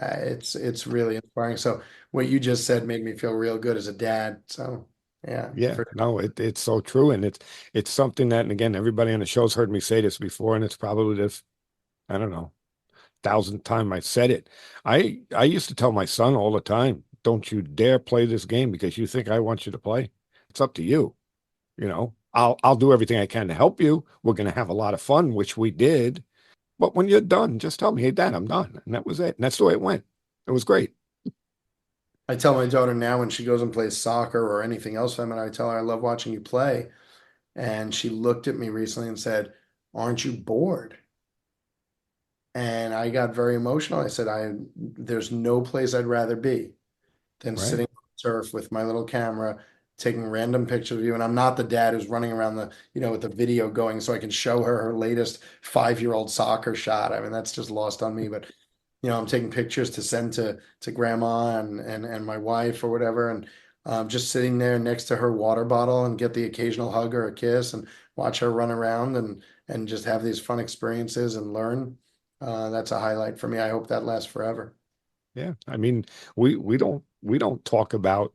It's really inspiring. So what you just said made me feel real good as a dad. So yeah, yeah, no, it's so true. And it's something that, and again, everybody on the show's heard me say this before, and it's probably this, I don't know, thousandth time I said it. I used to tell my son all the time, don't you dare play this game because you think I want you to play. It's up to you. I'll do everything I can to help you. We're going to have a lot of fun, which we did. But when you're done, just tell me, hey, Dad, I'm done. And that was it. And that's the way it went. It was great. I tell my daughter now when she goes and plays soccer or anything else, I tell her I love watching you play. And she looked at me recently and said, "Aren't you bored?" And I got very emotional. I said, there's no place I'd rather be than Right. sitting on the turf with my little camera, taking random pictures of you. And I'm not the dad who's running around with the video going so I can show her latest 5-year-old soccer shot. I mean, that's just lost on me. But I'm taking pictures to send to grandma and my wife or whatever, and just sitting there next to her water bottle and get the occasional hug or a kiss and watch her run around and just have these fun experiences and learn. That's a highlight for me. I hope that lasts forever. Yeah. I mean, we don't talk about,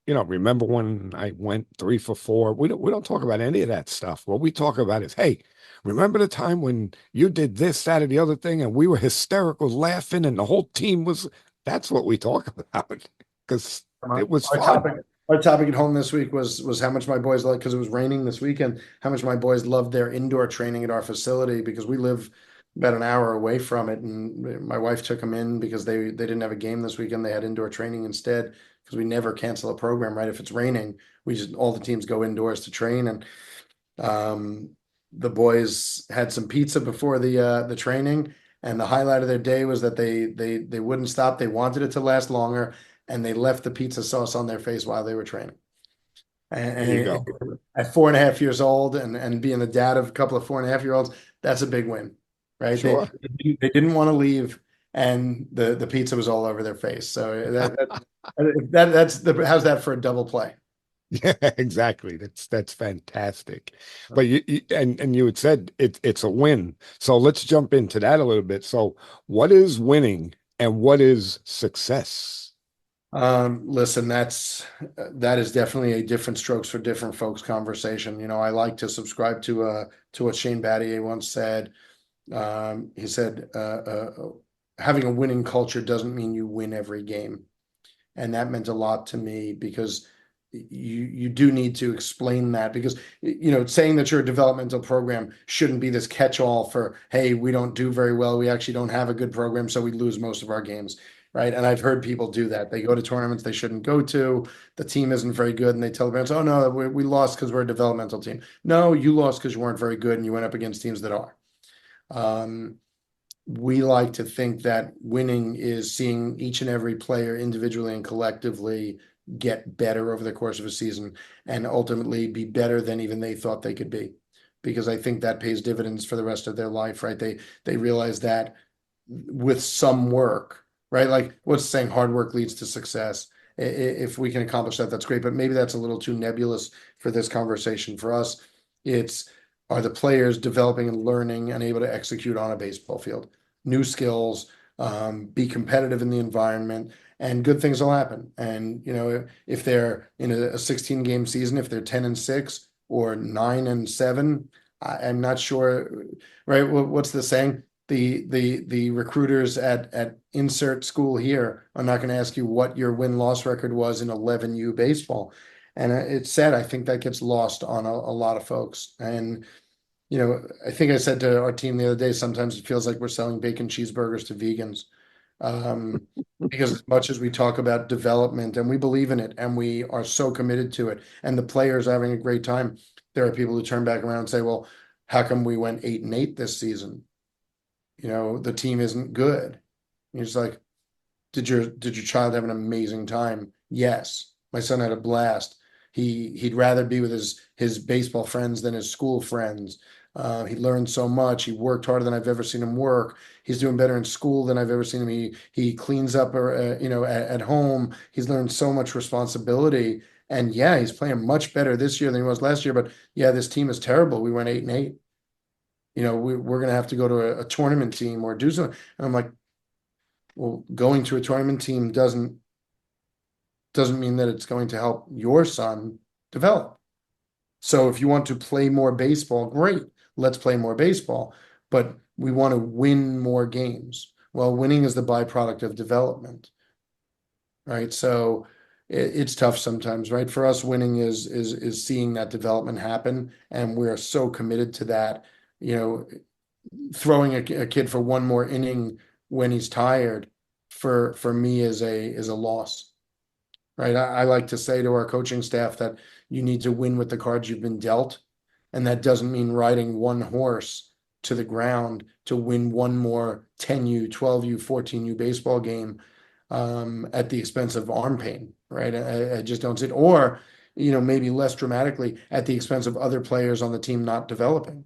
remember when I went 3 for 4? We don't talk about any of that stuff. What we talk about is, hey, remember the time when you did this, that, or the other thing, and we were hysterical laughing and the whole team was, that's what we talk about because Our it was our fun. topic, our topic at home this week was how much my boys like because it was raining this weekend. How much my boys loved their indoor training at our facility because we live about an hour away from it, and my wife took them in because they didn't have a game this weekend. They had indoor training instead because we never cancel a program. Right? If it's raining, we just all the teams go indoors to train, and um, the boys had some pizza before the training, and the highlight of their day was that they wouldn't stop. They wanted it to last longer, and they left the pizza sauce on their face while they were training. There you And go. at 4.5 years old, and being the dad of a couple of 4.5-year-olds, that's a big win, right? They Sure. they didn't want to leave, and the pizza was all over their face. So that's how's that for a double play? Yeah, exactly. That's fantastic. But and you had said it's a win. So let's jump into that a little bit. So what is winning and what is success? Listen, that is definitely a different strokes for different folks conversation. I like to subscribe to what Shane Battier once said. He said, having a winning culture doesn't mean you win every game. And that meant a lot to me because you do need to explain that because saying that you're a developmental program shouldn't be this catch-all for, hey, we don't do very well, we actually don't have a good program, so we lose most of our games, right? And I've heard people do that. They go to tournaments they shouldn't go to, the team isn't very good, and they tell the parents, oh no, we lost because we're a developmental team. No, you lost because you weren't very good and you went up against teams that are. We like to think that winning is seeing each and every player individually and collectively get better over the course of a season and ultimately be better than even they thought they could be. Because I think that pays dividends for the rest of their life, right? They realize that with some work, right? Like what's the saying, hard work leads to success. If we can accomplish that, that's great. But maybe that's a little too nebulous for this conversation. For us, it's are the players developing and learning and able to execute on a baseball field, new skills, be competitive in the environment, and good things will happen. And if they're in a 16 game season, if they're 10-6 or 9-7, I'm not sure. Right? What's the saying? The recruiters at insert school here are not going to ask you what your win-loss record was in 11U baseball. And it's sad. I think that gets lost on a lot of folks. And I think I said to our team the other day, sometimes it feels like we're selling bacon cheeseburgers to vegans. Um, because as much as we talk about development and we believe in it and we are so committed to it and the players are having a great time, there are people who turn back around and say, well, how come we went 8-8 this season? The team isn't good. And you're just like, did your child have an amazing time? Yes. My son had a blast. He'd rather be with his baseball friends than his school friends. He learned so much. He worked harder than I've ever seen him work. He's doing better in school than I've ever seen him. He cleans up, at home. He's learned so much responsibility. And yeah, he's playing much better this year than he was last year. But yeah, this team is terrible. We went 8-8. We're gonna have to go to a tournament team or do something. And I'm like, well, going to a tournament team doesn't mean that it's going to help your son develop. So if you want to play more baseball, great, let's play more baseball. But we want to win more games. Well, winning is the byproduct of development, right? So it's tough sometimes, right? For us, winning is seeing that development happen, and we're so committed to that. Throwing a kid for one more inning when he's tired, for me is a loss. Right. I like to say to our coaching staff that you need to win with the cards you've been dealt. And that doesn't mean riding one horse to the ground to win one more 10U, 12U, 14U baseball game at the expense of arm pain. Right. I just don't see it. Or, maybe less dramatically at the expense of other players on the team not developing.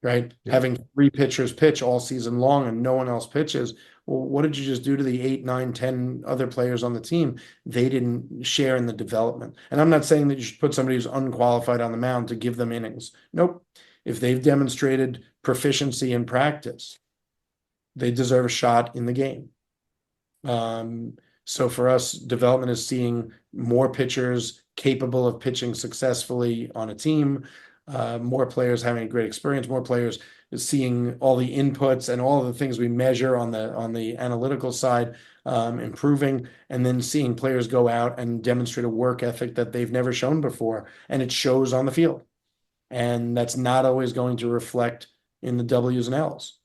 Right. Yeah. Having 3 pitchers pitch all season long and no one else pitches. Well, what did you just do to the 8, 9, 10 other players on the team? They didn't share in the development. And I'm not saying that you should put somebody who's unqualified on the mound to give them innings. Nope. If they've demonstrated proficiency in practice, they deserve a shot in the game. So for us, development is seeing more pitchers capable of pitching successfully on a team, more players having a great experience, more players seeing all the inputs and all of the things we measure on the analytical side improving, and then seeing players go out and demonstrate a work ethic that they've never shown before, and it shows on the field. And that's not always going to reflect in the W's and L's,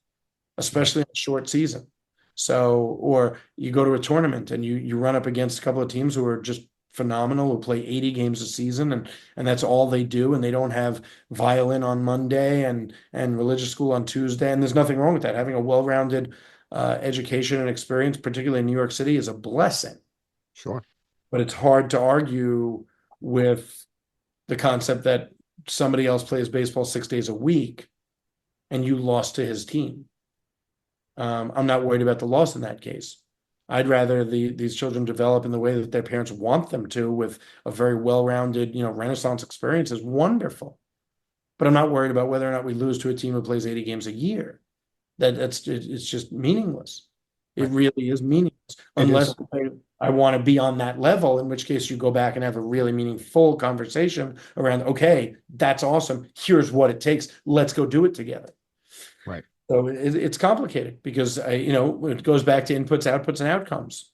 especially in a short season. So, or you go to a tournament and you run up against a couple of teams who are just phenomenal, who play 80 games a season, and that's all they do, and they don't have violin on Monday and religious school on Tuesday. And there's nothing wrong with that. Having a well-rounded education and experience, particularly in New York City, is a blessing. Sure. But it's hard to argue with the concept that somebody else plays baseball 6 days a week and you lost to his team. I'm not worried about the loss in that case. I'd rather these children develop in the way that their parents want them to, with a very well-rounded, Renaissance experience is wonderful. But I'm not worried about whether or not we lose to a team who plays 80 games a year. It's just meaningless. It Right. really is meaningless It unless is. I want to be on that level, in which case you go back and have a really meaningful conversation around, okay, that's awesome. Here's what it takes. Let's go do it together. Right. So it's complicated because it goes back to inputs, outputs, and outcomes.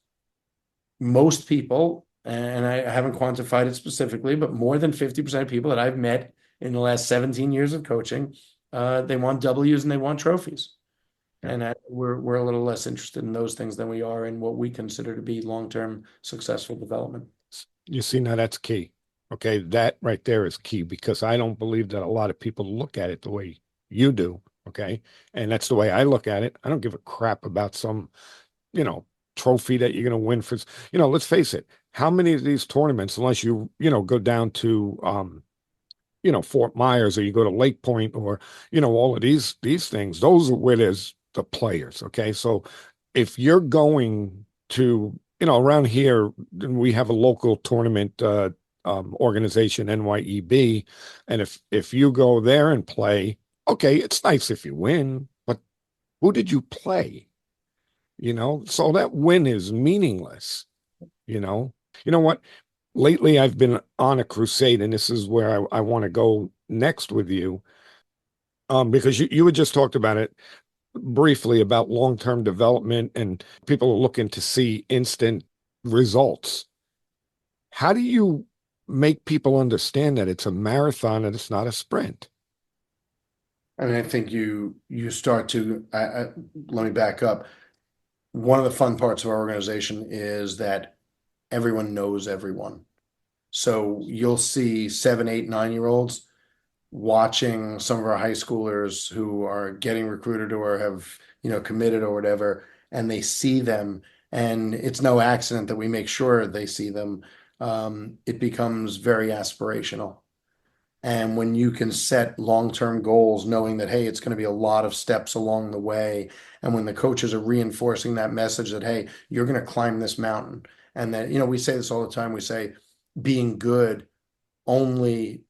Most people, and I haven't quantified it specifically, but more than 50% of people that I've met in the last 17 years of coaching, they want W's and they want trophies. Yeah. And we're a little less interested in those things than we are in what we consider to be long-term successful development. You see, now that's key. Okay. That right there is key, because I don't believe that a lot of people look at it the way you do. Okay. And that's the way I look at it. I don't give a crap about some, you know, trophy that you're going to win for, let's face it. How many of these tournaments, unless go down to, Fort Myers, or you go to Lake Point, or, all of these things, those are where there's the players. Okay. So if you're going to, around here, we have a local tournament organization, NYEB. And if you go there and play, okay, it's nice if you win, but who did you play? So that win is meaningless. You know what? Lately, I've been on a crusade, and this is where I want to go next with you, because you had just talked about it briefly, about long-term development, and people are looking to see instant results. How do you make people understand that it's a marathon and it's not a sprint? I mean, I think you start to let me back up. One of the fun parts of our organization is that everyone knows everyone. So you'll see 7, 8, 9-year-olds watching some of our high schoolers who are getting recruited or have, committed or whatever, and they see them, and it's no accident that we make sure they see them. It becomes very aspirational. And when you can set long-term goals, knowing that, hey, it's going to be a lot of steps along the way, and when the coaches are reinforcing that message that, hey, you're going to climb this mountain, and that, we say this all the time, we say, being good only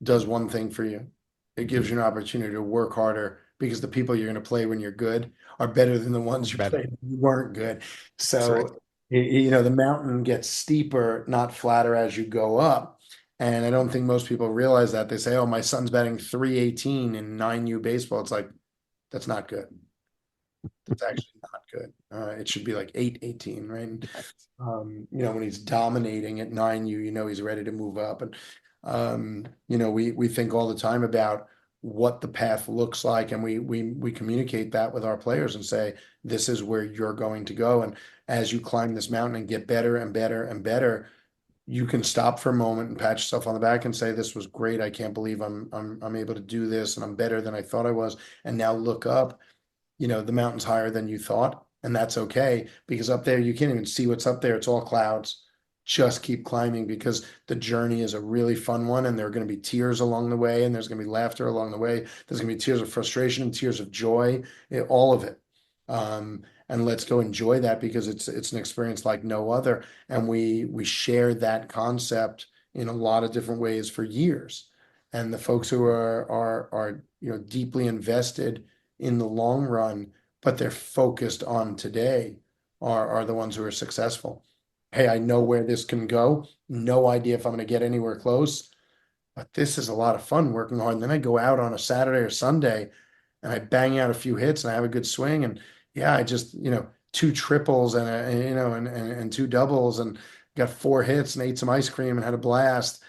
does one thing for you. It gives you an opportunity to work harder, because the people you're going to play when you're good are better than the ones you Better. played when you weren't good. That's right. So, the mountain gets steeper, not flatter, as you go up. And I don't think most people realize that. They say, oh, my son's batting 318 in 9U baseball. It's like, that's not good. It's actually not good. It should be like 818, right? When he's dominating at 9U, he's ready to move up. And we think all the time about what the path looks like, and we communicate that with our players and say, this is where you're going to go. And as you climb this mountain and get better and better and better, you can stop for a moment and pat yourself on the back and say, this was great. I can't believe I'm able to do this, and I'm better than I thought I was. And now look up, the mountain's higher than you thought, and that's okay, because up there you can't even see what's up there. It's all clouds. Just keep climbing, because the journey is a really fun one, and there are going to be tears along the way, and there's going to be laughter along the way. There's going to be tears of frustration and tears of joy, all of it. And let's go enjoy that, because it's an experience like no other. And we share that concept in a lot of different ways for years. And the folks who are deeply invested in the long run, but they're focused on today, are the ones who are successful. Hey, I know where this can go. No idea if I'm going to get anywhere close, but this is a lot of fun working hard. And then I go out on a Saturday or Sunday and I bang out a few hits and I have a good swing. And yeah, I just, 2 triples and 2 doubles, and got 4 hits and ate some ice cream and had a blast.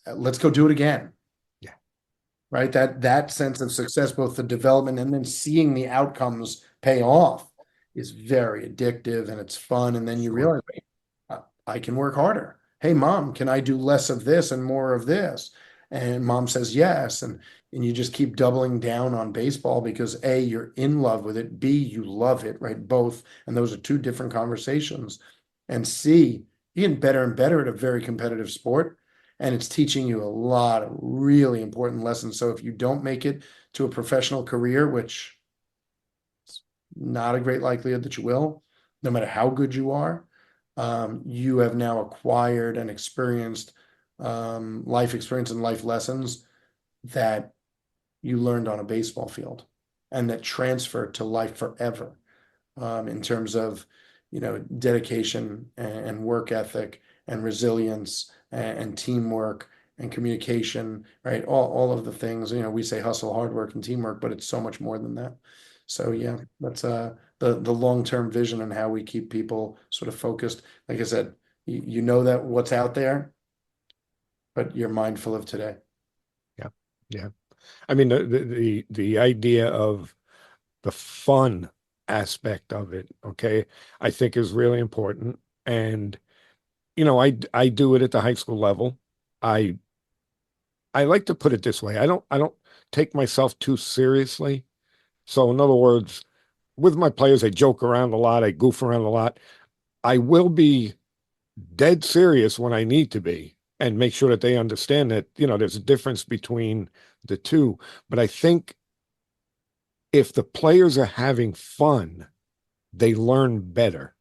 Let's go do it again. Yeah. Right. That sense of success, both the development and then seeing the outcomes pay off, is very addictive, and it's fun. And then you Sure. realize, wait, I can work harder. Hey, mom, can I do less of this and more of this? And mom says yes. And you just keep doubling down on baseball, because A, you're in love with it. B, you love it, right? Both. And those are 2 different conversations. And C, you're getting better and better at a very competitive sport. And it's teaching you a lot of really important lessons. So if you don't make it to a professional career, which is not a great likelihood that you will, no matter how good you are, you have now acquired and experienced life experience and life lessons that you learned on a baseball field and that transfer to life forever, in terms of, dedication and work ethic and resilience and teamwork and communication, right? All of the things, we say hustle, hard work, and teamwork, but it's so much more than that. So yeah, that's the long-term vision and how we keep people sort of focused. Like I said, you know that what's out there, but you're mindful of today. Yeah. Yeah. I mean, the idea of the fun aspect of it, okay, I think is really important. And, I do it at the high school level. I I like to put it this way. I don't take myself too seriously. So in other words, with my players, I joke around a lot, I goof around a lot. I will be dead serious when I need to be and make sure that they understand that, there's a difference between the two. But I think if the players are having fun, they learn better.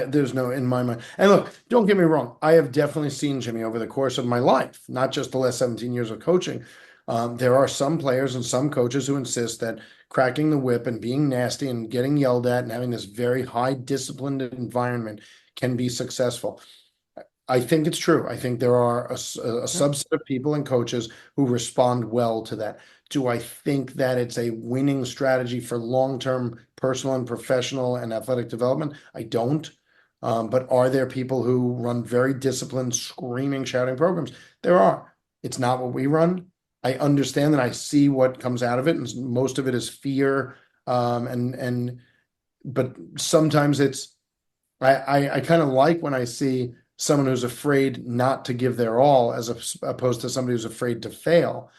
There's no in my mind. And look, don't get me wrong. I have definitely seen Jimmy over the course of my life, not just the last 17 years of coaching. There are some players and some coaches who insist that cracking the whip and being nasty and getting yelled at and having this very high disciplined environment can be successful. I think it's true. I think there are a Yeah. subset of people and coaches who respond well to that. Do I think that it's a winning strategy for long-term personal and professional and athletic development? I don't. But are there people who run very disciplined, screaming, shouting programs? There are. It's not what we run. I understand that. I see what comes out of it, and most of it is fear. But sometimes it's I kind of like when I see someone who's afraid not to give their all opposed to somebody who's afraid to fail.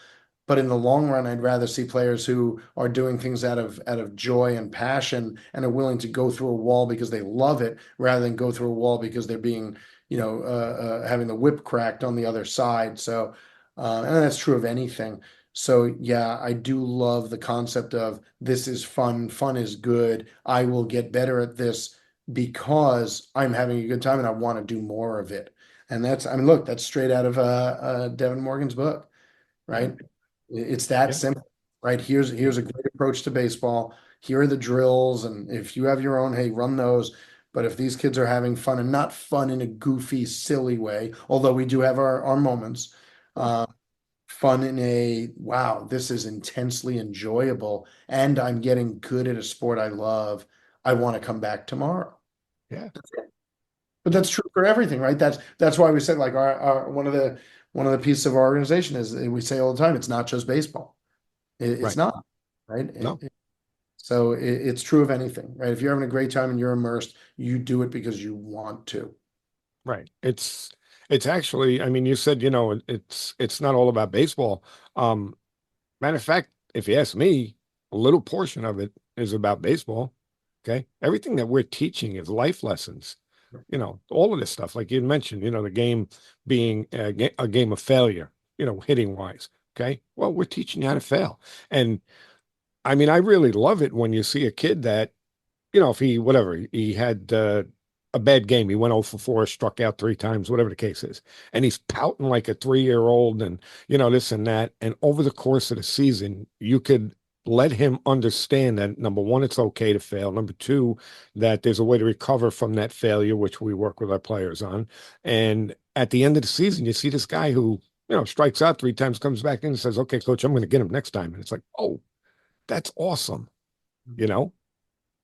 But in the long run, I'd rather see players who are doing things out of joy and passion and are willing to go through a wall because they love it rather than go through a wall because they're being, having the whip cracked on the other side. So, and that's true of anything. So yeah, I do love the concept of this is fun. Fun is good. I will get better at this because I'm having a good time and I want to do more of it. And I mean, look, that's straight out of Devin Morgan's book, Yeah. right? It's that Yeah. simple, right? Here's a great approach to baseball. Here are the drills, and if you have your own, hey, run those. But if these kids are having fun and not fun in a goofy, silly way, although we do have our moments, Sure. uh, fun in a wow, this is intensely enjoyable, and I'm getting good at a sport I love. I want to come back tomorrow. Yeah. But Yeah. that's true for everything, right? That's why we said like our one of the pieces of our organization is we say all the time, it's not just baseball. It's Right. not, right? No. So it's true of anything, right? If you're having a great time and you're immersed, you do it because you want to. Right. It's actually, I mean, you said, it's not all about baseball. Um, Matter of fact, if you ask me, a little portion of it is about baseball. Okay. Everything that we're teaching is life lessons. All of this stuff, like you mentioned, the game being a game of failure, hitting wise. Okay. Well, we're teaching you how to fail. And I mean, I really love it when you see a kid that, if he had a bad game, he went 0 for 4, struck out 3 times, whatever the case is, and he's pouting like a 3-year-old and, this and that. And over the course of the season, you could let him understand that number one, it's okay to fail. Number two, that there's a way to recover from that failure, which we work with our players on. And at the end of the season, you see this guy who, strikes out 3 times, comes back in and says, okay, coach, I'm going to get him next time. And it's like, oh, that's awesome, you know?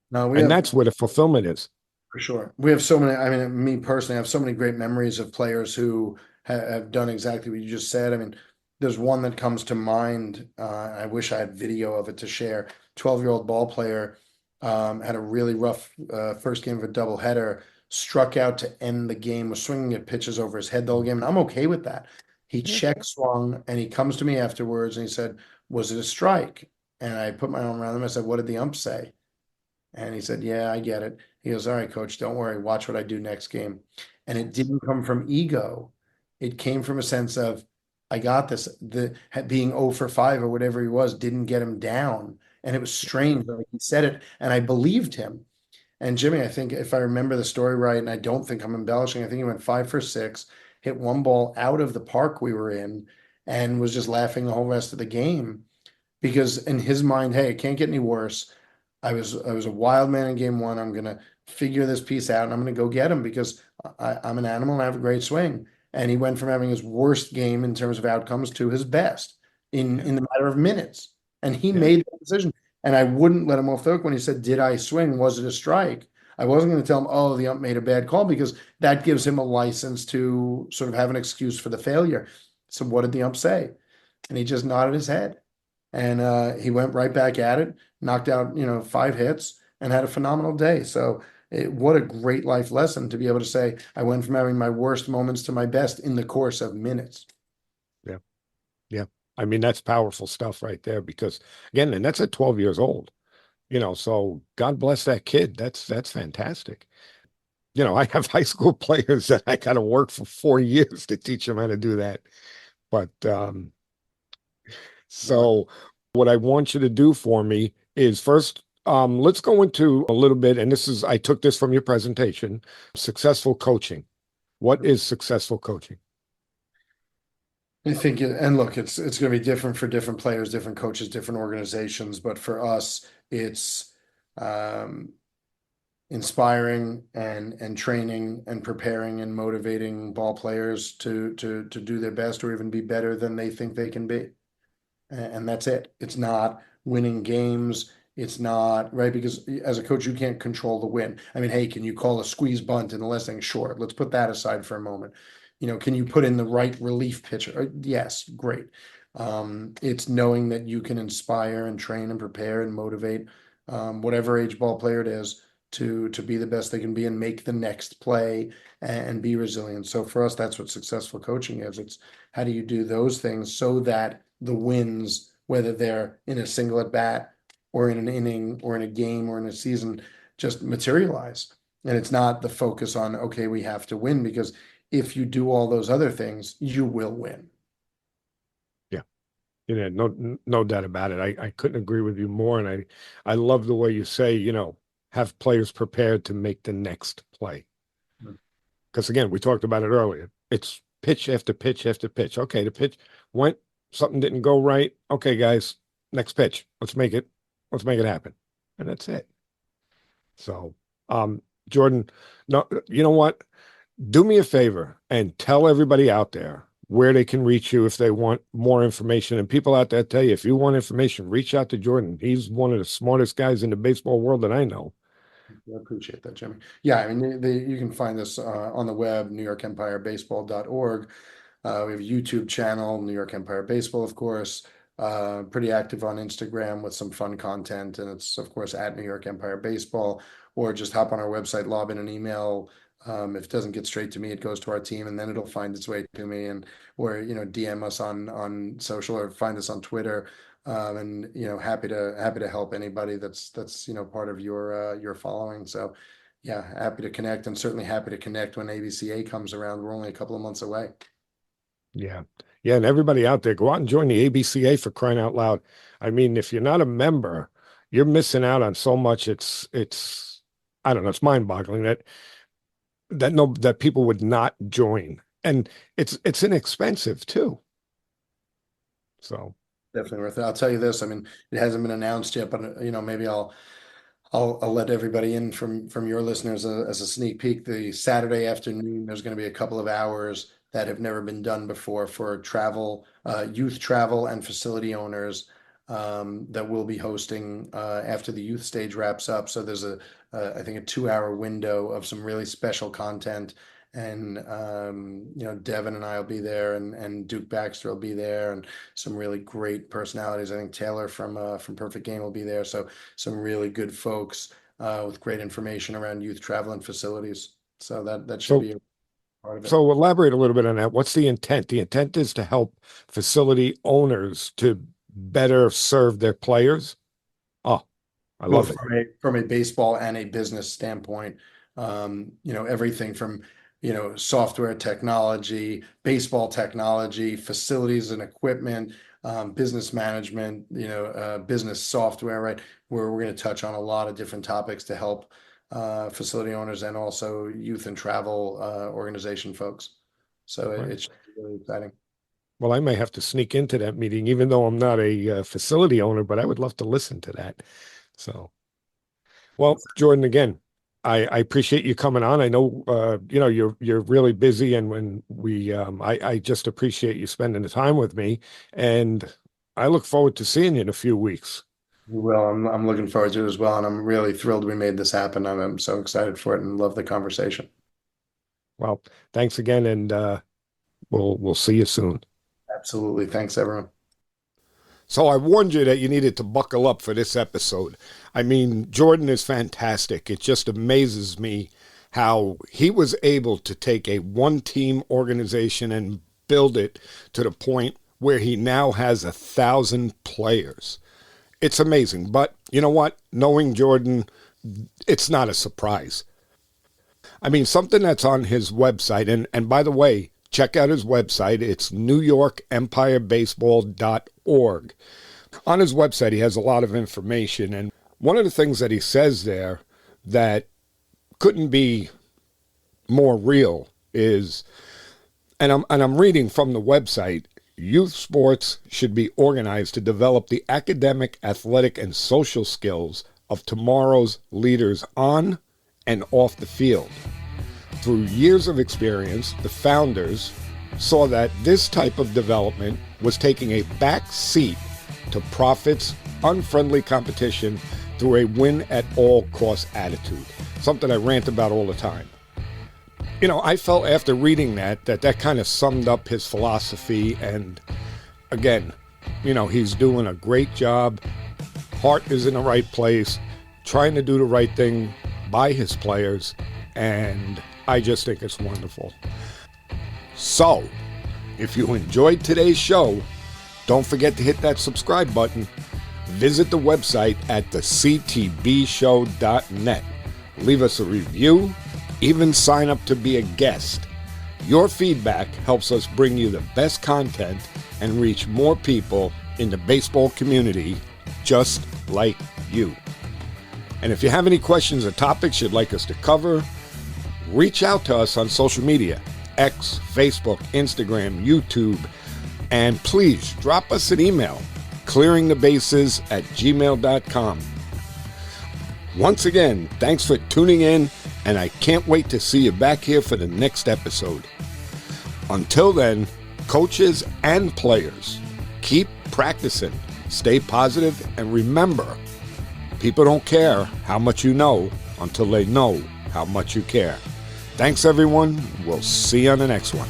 No, we And have that's where the fulfillment is. for sure. We have so many. I mean, me personally, I have so many great memories of players who have done exactly what you just said. I mean, there's one that comes to mind. I wish I had video of it to share. 12-year-old ball player had a really rough first game of a doubleheader, struck out to end the game, was swinging at pitches over his head the whole game. And I'm okay with that. He Yeah. check swung and he comes to me afterwards and he said, "Was it a strike?" And I put my arm around him. I said, "What did the ump say?" And he said, "Yeah, I get it." He goes, "All right, coach, don't worry. Watch what I do next game." And it Yes. didn't come from ego. It came from a sense of, I got this. Being 0 for 5 or whatever he was didn't get him down. And it was Yeah. strange. Like he said it, and I believed him. And Jimmy, I think if I remember the story right, and I don't think I'm embellishing, I think he went 5 for 6, hit one ball out of the park we were in, and was just laughing the whole rest of the game because in his mind, hey, it can't get any worse. I was a wild man in game one. I'm gonna figure this piece out and I'm gonna go get him because I'm an animal and I have a great swing. And he went from having his worst game in terms of outcomes to his best Yeah. in the matter of minutes. And he Yeah. made that decision. And I wouldn't let him off the hook when he said, "Did I swing? Was it a strike?" I wasn't going to tell him, "Oh, the ump made a bad call," because that gives him a license to sort of have an excuse for the failure. So what did the ump say? And he just nodded his head. And he went right back at it, knocked out, 5 hits, and had a phenomenal day. So what a great life lesson to be able to say, I went from having my worst moments to my best in the course of minutes. Yeah. Yeah. I mean, that's powerful stuff right there because again, and that's at 12 years old, so God bless that kid. That's fantastic. I have high school players that I got to work for 4 years to teach them how to do that. But Well, so what I want you to do for me is first, let's go into a little bit, and I took this from your presentation, successful coaching. What is successful coaching? I think, and look, it's going to be different for different players, different coaches, different organizations. But for us, it's um, inspiring and training and preparing and motivating ball players to do their best or even be better than they think they can be. And that's it. It's not winning games. It's not right because as a coach, you can't control the win. I mean, hey, can you call a squeeze bunt in the last inning? Sure. Let's put that aside for a moment. Can you put in the right relief pitcher? Yes, great. It's knowing that you can inspire and train and prepare and motivate whatever age ball player it is to be the best they can be and make the next play and be resilient. So for us, that's what successful coaching is. It's how do you do those things so that the wins, whether they're in a single at bat or in an inning or in a game or in a season, just materialize. And it's not the focus on, okay, we have to win, because if you do all those other things, you will win. Yeah. No doubt about it. I couldn't agree with you more. And I love the way you say, have players prepared to make the next play. Because again, we talked about it earlier. It's pitch after pitch after pitch. Okay, the pitch went, something didn't go right. Okay, guys, next pitch. Let's make it happen. And that's it. So, Jordan, no, you know what? Do me a favor and tell everybody out there where they can reach you if they want more information. And people out there tell you, if you want information, reach out to Jordan. He's one of the smartest guys in the baseball world that I know. I appreciate that, Jimmy. Yeah, I mean, you can find this on the web, NewYorkEmpireBaseball.org. We have a YouTube channel, New York Empire Baseball, of course. Pretty active on Instagram with some fun content, and it's of course at New York Empire Baseball. Or just hop on our website, lob in an email. If it doesn't get straight to me, it goes to our team, and then it'll find its way to me. And or DM us on social or find us on Twitter. And happy to help anybody that's part of your following. So yeah, happy to connect, and certainly happy to connect when ABCA comes around. We're only a couple of months away. Yeah. Yeah. And everybody out there, go out and join the ABCA for crying out loud. I mean, if you're not a member, you're missing out on so much. I don't know, it's mind-boggling that people would not join. And it's inexpensive too. So Definitely worth it. I'll tell you this. I mean, it hasn't been announced yet, but maybe I'll let everybody in from your listeners as a sneak peek. The Saturday afternoon, there's going to be a couple of hours that have never been done before for youth travel and facility owners that we'll be hosting after the youth stage wraps up. So there's I think a 2 hour window of some really special content. And Devin and I will be there, and Duke Baxter will be there, and some really great personalities. I think Taylor from Perfect Game will be there. So some really good folks with great information around youth travel and facilities. So that should so be a part of it. so elaborate a little bit on that. What's the intent? The intent is to help facility owners to better serve their players. Oh, I love Both it. from a baseball and a business standpoint. Everything from software technology, baseball technology, facilities and equipment, business management, business software, right? Where we're going to touch on a lot of different topics to help facility owners and also youth and travel organization folks. So Right. it's really exciting. Well, I may have to sneak into that meeting, even though I'm not a facility owner, but I would love to listen to that. So, well, Jordan, again, I appreciate you coming on. I know, you're really busy, and when I just appreciate you spending the time with me, and I look forward to seeing you in a few weeks. Well, I'm looking forward to it as well, and I'm really thrilled we made this happen. I'm so excited for it and love the conversation. Well, thanks again, and we'll see you soon. Absolutely. Thanks, everyone. So I warned you that you needed to buckle up for this episode. I mean, Jordan is fantastic. It just amazes me how he was able to take a one-team organization and build it to the point where he now has 1,000 players. It's amazing. But you know what? Knowing Jordan, it's not a surprise. I mean, something that's on his website, and by the way, check out his website. It's NewYorkEmpireBaseball.org. On his website, he has a lot of information, and one of the things that he says there that couldn't be more real is, and I'm reading from the website, youth sports should be organized to develop the academic, athletic, and social skills of tomorrow's leaders on and off the field. Through years of experience, the founders saw that this type of development was taking a back seat to profits, unfriendly competition through a win-at-all-cost attitude, something I rant about all the time. You know, I felt after reading that kind of summed up his philosophy, and again, he's doing a great job. Heart is in the right place, trying to do the right thing by his players, and I just think it's wonderful. So, if you enjoyed today's show, don't forget to hit that subscribe button. Visit the website at thectbshow.net. Leave us a review, even sign up to be a guest. Your feedback helps us bring you the best content and reach more people in the baseball community just like you. And if you have any questions or topics you'd like us to cover, reach out to us on social media, X, Facebook, Instagram, YouTube, and please drop us an email, clearingthebases@gmail.com. Once again, thanks for tuning in, and I can't wait to see you back here for the next episode. Until then, coaches and players, keep practicing, stay positive, and remember, people don't care how much you know until they know how much you care. Thanks, everyone. We'll see you on the next one.